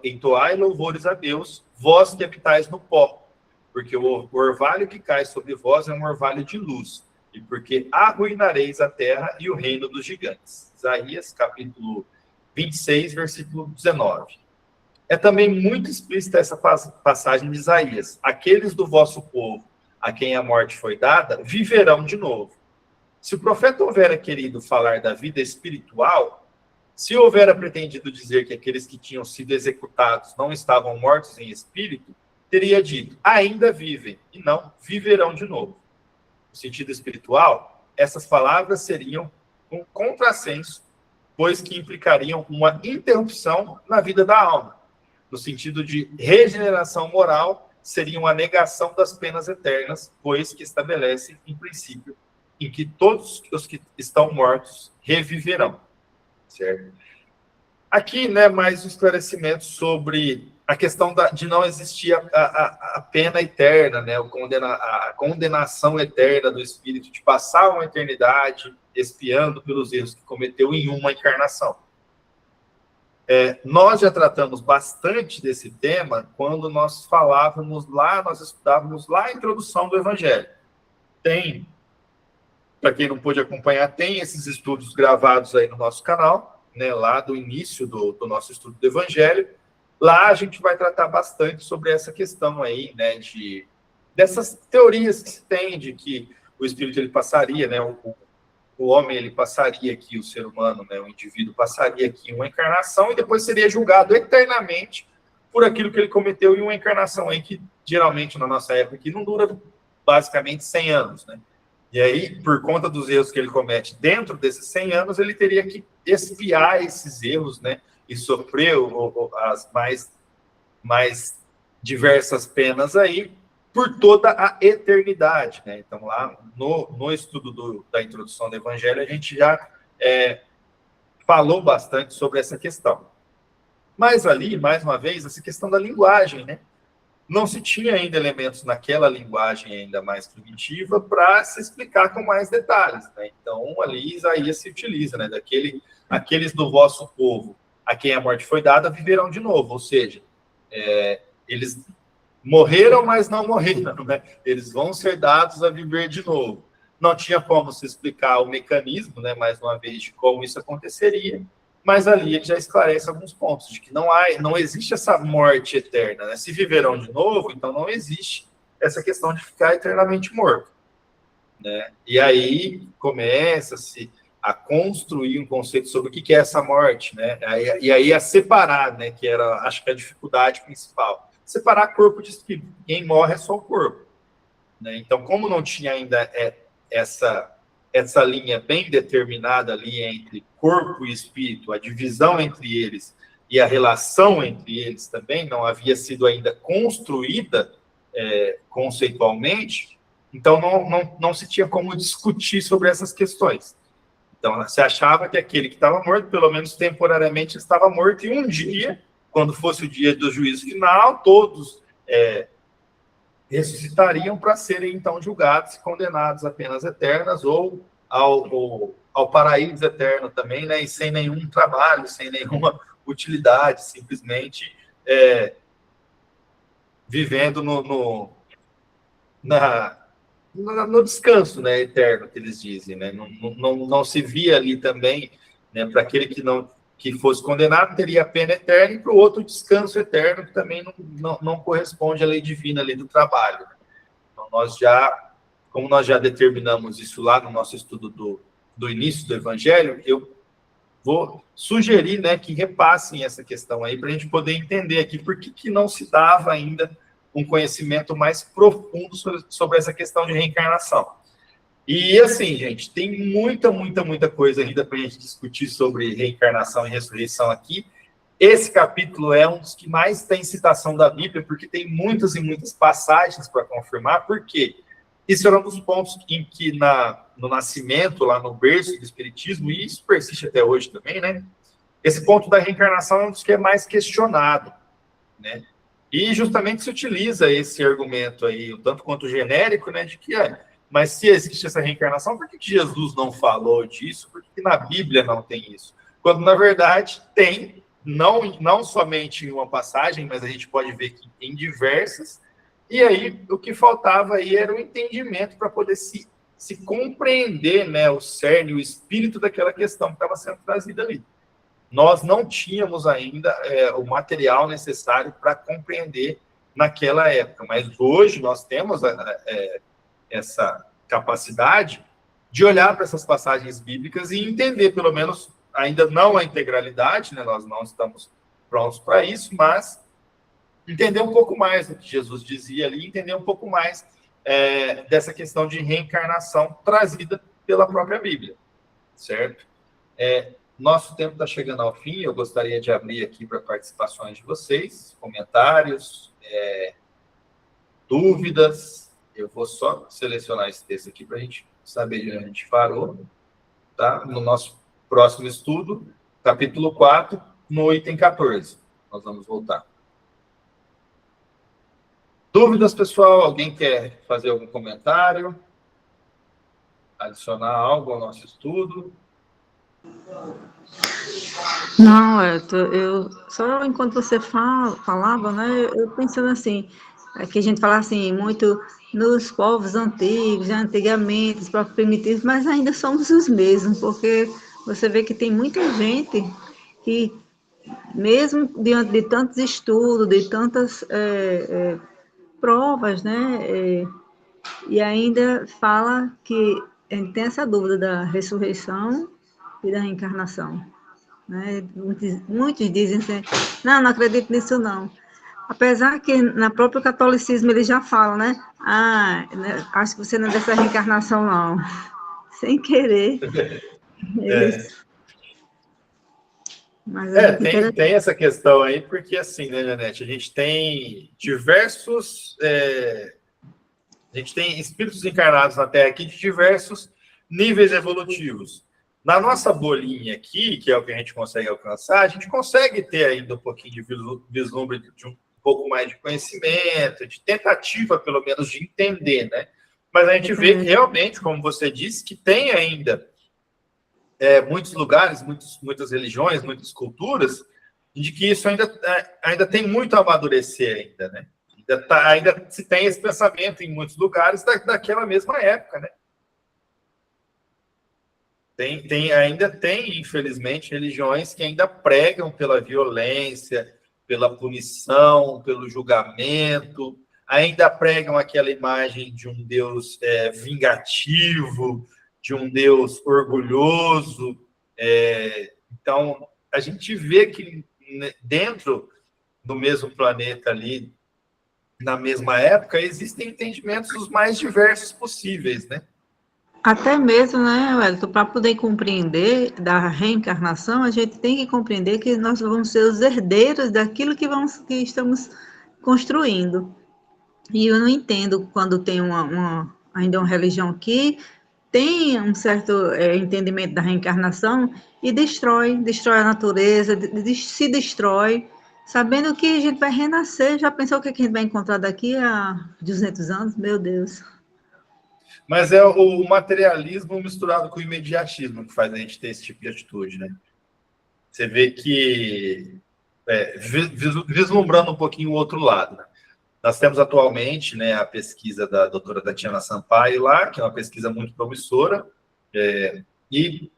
S2: entoai louvores a Deus, vós que habitais no pó, porque o orvalho que cai sobre vós é um orvalho de luz, e porque arruinareis a terra e o reino dos gigantes. Isaías, capítulo 26, versículo 19. É também muito explícita essa passagem de Isaías. Aqueles do vosso povo, a quem a morte foi dada, viverão de novo. Se o profeta houvera querido falar da vida espiritual, se houvera pretendido dizer que aqueles que tinham sido executados não estavam mortos em espírito, teria dito, ainda vivem, e não viverão de novo. No sentido espiritual, essas palavras seriam um contrassenso, pois que implicariam uma interrupção na vida da alma. No sentido de regeneração moral, seria uma negação das penas eternas, pois que estabelece um princípio em que todos os que estão mortos reviverão. Certo? Aqui, né, mais um esclarecimento sobre a questão de não existir a pena eterna, né, a condenação eterna do espírito, de passar uma eternidade expiando pelos erros que cometeu em uma encarnação. Nós já tratamos bastante desse tema quando nós estudávamos lá a introdução do Evangelho. Tem, para quem não pôde acompanhar, tem esses estudos gravados aí no nosso canal, né, lá do início do nosso estudo do Evangelho. Lá a gente vai tratar bastante sobre essa questão aí, né, dessas teorias que se tem de que o espírito ele passaria, né, o homem ele passaria aqui, o ser humano, né, o indivíduo passaria aqui uma encarnação e depois seria julgado eternamente por aquilo que ele cometeu em uma encarnação aí que geralmente na nossa época aqui não dura basicamente 100 anos, né? E aí, por conta dos erros que ele comete dentro desses 100 anos, ele teria que expiar esses erros, né? E sofrer as mais diversas penas aí por toda a eternidade, né? Então, lá no estudo da introdução do Evangelho, a gente já falou bastante sobre essa questão. Mas ali, mais uma vez, essa questão da linguagem, né? Não se tinha ainda elementos naquela linguagem ainda mais primitiva para se explicar com mais detalhes, né? Então, ali Isaías se utiliza, né? Aqueles do vosso povo, a quem a morte foi dada, viverão de novo. Ou seja, eles morreram, mas não morreram, né? Eles vão ser dados a viver de novo. Não tinha como se explicar o mecanismo, né? Mais uma vez, de como isso aconteceria. Mas ali ele já esclarece alguns pontos, de que não existe essa morte eterna, né? Se viverão de novo, então não existe essa questão de ficar eternamente morto, né? E aí começa-se a construir um conceito sobre o que é essa morte, né? E aí a separar, né? Que era, acho que a dificuldade principal. Separar corpo de espírito. Quem morre é só o corpo, né? Então, como não tinha ainda essa linha bem determinada ali entre corpo e espírito, a divisão entre eles e a relação entre eles também não havia sido ainda construída conceitualmente, então não se tinha como discutir sobre essas questões. Então, se achava que aquele que estava morto, pelo menos temporariamente, estava morto, e um dia, quando fosse o dia do juízo final, todos ressuscitariam para serem, então, julgados e condenados a penas eternas ou ao paraíso eterno também, né? E sem nenhum trabalho, sem nenhuma utilidade, simplesmente vivendo no descanso, né, eterno, que eles dizem, né? Não se via ali também, né, para aquele que fosse condenado, teria a pena eterna, e para o outro, descanso eterno, que também não corresponde à lei divina ali do trabalho. Então, como nós já determinamos isso lá no nosso estudo do início do Evangelho, eu vou sugerir, né, que repassem essa questão aí, para a gente poder entender aqui por que não se dava ainda um conhecimento mais profundo sobre essa questão de reencarnação. E assim, gente, tem muita coisa ainda para a gente discutir sobre reencarnação e ressurreição aqui. Esse capítulo é um dos que mais tem citação da Bíblia, porque tem muitas e muitas passagens para confirmar. Por quê? Isso era um dos pontos em que no nascimento, lá no berço do Espiritismo, e isso persiste até hoje também, né? Esse ponto da reencarnação é um dos que é mais questionado, né? E justamente se utiliza esse argumento aí, tanto quanto genérico, né, de que mas se existe essa reencarnação, por que Jesus não falou disso? Por que na Bíblia não tem isso? Quando, na verdade, tem, não somente em uma passagem, mas a gente pode ver que em diversas, e aí o que faltava aí era o entendimento para poder se compreender, né, o cerne, o espírito daquela questão que estava sendo trazida ali. Nós não tínhamos ainda o material necessário para compreender naquela época, mas hoje nós temos essa capacidade de olhar para essas passagens bíblicas e entender, pelo menos, ainda não a integralidade, né? Nós não estamos prontos para isso, mas entender um pouco mais do que Jesus dizia ali, entender um pouco mais dessa questão de reencarnação trazida pela própria Bíblia, certo? Nosso tempo está chegando ao fim, eu gostaria de abrir aqui para participações de vocês, comentários, dúvidas. Eu vou só selecionar esse texto aqui para a gente saber de onde a gente parou, tá? No nosso próximo estudo, capítulo 4, no item 14. Nós vamos voltar. Dúvidas, pessoal? Alguém quer fazer algum comentário? Adicionar algo ao nosso estudo?
S1: Não, eu só enquanto você falava, né, eu pensando assim, que a gente fala assim, muito nos povos antigos, né, antigamente, os povos primitivos, mas ainda somos os mesmos, porque você vê que tem muita gente que, mesmo diante de tantos estudos, de tantas provas, né, e ainda fala que a gente tem essa dúvida da ressurreição e da reencarnação. Né? Muitos dizem assim, não acredito nisso não. Apesar que na próprio catolicismo ele já fala, né? Acho que você não é dessa reencarnação não. Sem querer. Mas
S2: tem essa questão aí, porque assim, né, Janete, a gente tem diversos... a gente tem espíritos encarnados na Terra aqui de diversos níveis evolutivos. Na nossa bolinha aqui, que é o que a gente consegue alcançar, a gente consegue ter ainda um pouquinho de vislumbre de um pouco mais de conhecimento, de tentativa, pelo menos, de entender, né? Mas a gente vê que realmente, como você disse, que tem ainda muitos lugares, muitas religiões, muitas culturas, de que isso ainda tem muito a amadurecer ainda, né? Ainda se tem esse pensamento em muitos lugares daquela mesma época, né? Ainda tem, infelizmente, religiões que ainda pregam pela violência, pela punição, pelo julgamento, ainda pregam aquela imagem de um Deus vingativo, de um Deus orgulhoso. Então, a gente vê que dentro do mesmo planeta ali, na mesma época, existem entendimentos os mais diversos possíveis, né?
S1: Até mesmo, né, Wellington, para poder compreender da reencarnação, a gente tem que compreender que nós vamos ser os herdeiros daquilo que estamos construindo. E eu não entendo quando tem ainda uma religião que tem um certo entendimento da reencarnação e destrói a natureza, se destrói, sabendo que a gente vai renascer. Já pensou o que a gente vai encontrar daqui a 200 anos? Meu Deus.
S2: Mas é o materialismo misturado com o imediatismo que faz a gente ter esse tipo de atitude, né? Você vê que, vislumbrando um pouquinho o outro lado, né? Nós temos atualmente, né, a pesquisa da doutora Tatiana Sampaio lá, que é uma pesquisa muito promissora, e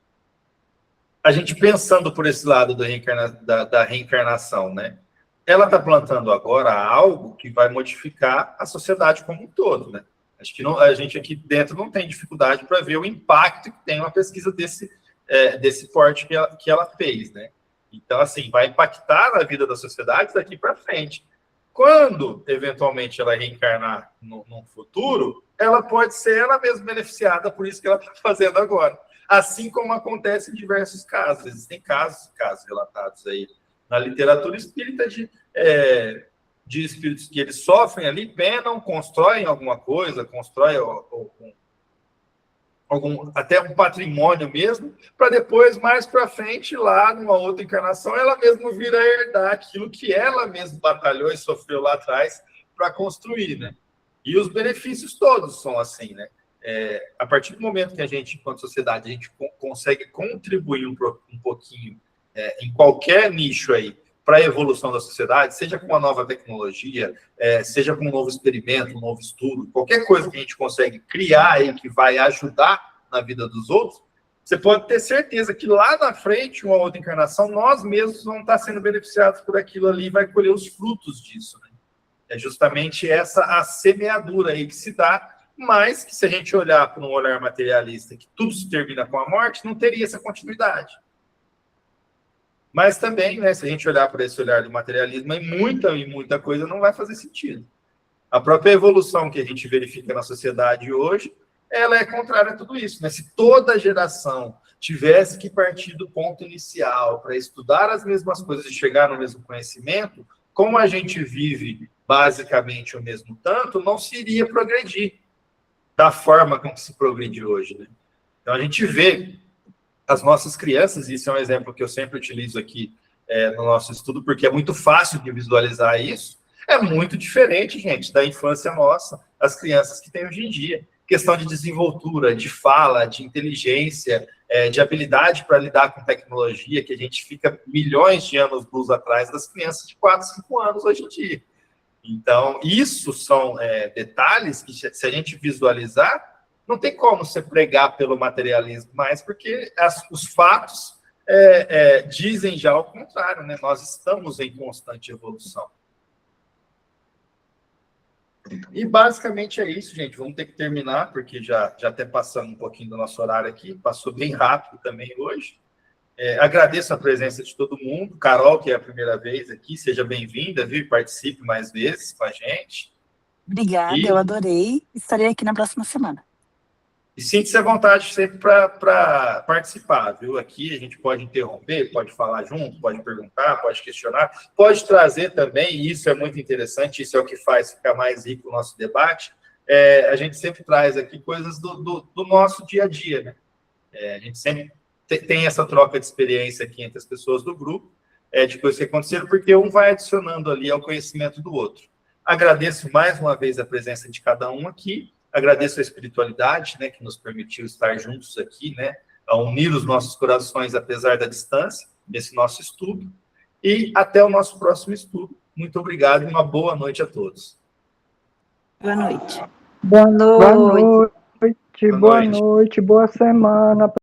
S2: a gente pensando por esse lado da reencarnação, né? Ela está plantando agora algo que vai modificar a sociedade como um todo, né? Acho que não, a gente aqui dentro não tem dificuldade para ver o impacto que tem uma pesquisa desse porte que ela fez, né? Então, assim, vai impactar na vida da sociedade daqui para frente. Quando, eventualmente, ela reencarnar no futuro, ela pode ser ela mesma beneficiada por isso que ela está fazendo agora. Assim como acontece em diversos casos. Existem casos relatados aí na literatura espírita de espíritos que eles sofrem ali, penam, constroem alguma coisa, constroem até um patrimônio mesmo, para depois, mais para frente, lá numa outra encarnação, ela mesma vir a herdar aquilo que ela mesma batalhou e sofreu lá atrás para construir, né? E os benefícios todos são assim, né? A partir do momento que a gente, enquanto sociedade, a gente consegue contribuir um pouquinho em qualquer nicho aí para a evolução da sociedade, seja com uma nova tecnologia, seja com um novo experimento, um novo estudo, qualquer coisa que a gente consegue criar aí que vai ajudar na vida dos outros, você pode ter certeza que lá na frente, uma outra encarnação, nós mesmos vamos estar sendo beneficiados por aquilo ali e vai colher os frutos disso, né? É justamente essa a semeadura aí que se dá, mas que se a gente olhar por um olhar materialista, que tudo se termina com a morte, não teria essa continuidade. Mas também, né, se a gente olhar por esse olhar do materialismo, muita coisa não vai fazer sentido. A própria evolução que a gente verifica na sociedade hoje, ela é contrária a tudo isso, né? Se toda geração tivesse que partir do ponto inicial para estudar as mesmas coisas e chegar no mesmo conhecimento, como a gente vive basicamente o mesmo tanto, não se iria progredir da forma como se progride hoje, né? Então a gente vê as nossas crianças, e isso é um exemplo que eu sempre utilizo aqui no nosso estudo, porque é muito fácil de visualizar isso, é muito diferente, gente, da infância nossa, as crianças que tem hoje em dia. Questão de desenvoltura, de fala, de inteligência, de habilidade para lidar com tecnologia, que a gente fica milhões de anos-luz atrás das crianças de 4, 5 anos hoje em dia. Então, isso são detalhes que, se a gente visualizar, não tem como você pregar pelo materialismo mais, porque os fatos dizem já o contrário, né? Nós estamos em constante evolução. E basicamente é isso, gente. Vamos ter que terminar, porque já até passando um pouquinho do nosso horário aqui, passou bem rápido também hoje. Agradeço a presença de todo mundo. Carol, que é a primeira vez aqui, seja bem-vinda, viu? Participe mais vezes com a gente.
S3: Obrigada, eu adorei. Estarei aqui na próxima semana.
S2: E sinta-se à vontade sempre para participar, viu? Aqui a gente pode interromper, pode falar junto, pode perguntar, pode questionar, pode trazer também, e isso é muito interessante, isso é o que faz ficar mais rico o nosso debate. A gente sempre traz aqui coisas do nosso dia a dia, né? A gente sempre tem essa troca de experiência aqui entre as pessoas do grupo, de coisas que aconteceram, porque um vai adicionando ali ao conhecimento do outro. Agradeço mais uma vez a presença de cada um aqui. Agradeço a espiritualidade, né, que nos permitiu estar juntos aqui, né, a unir os nossos corações, apesar da distância, nesse nosso estudo. E até o nosso próximo estudo. Muito obrigado e uma boa noite a todos.
S3: Boa noite.
S1: Boa noite.
S4: Boa noite, boa semana.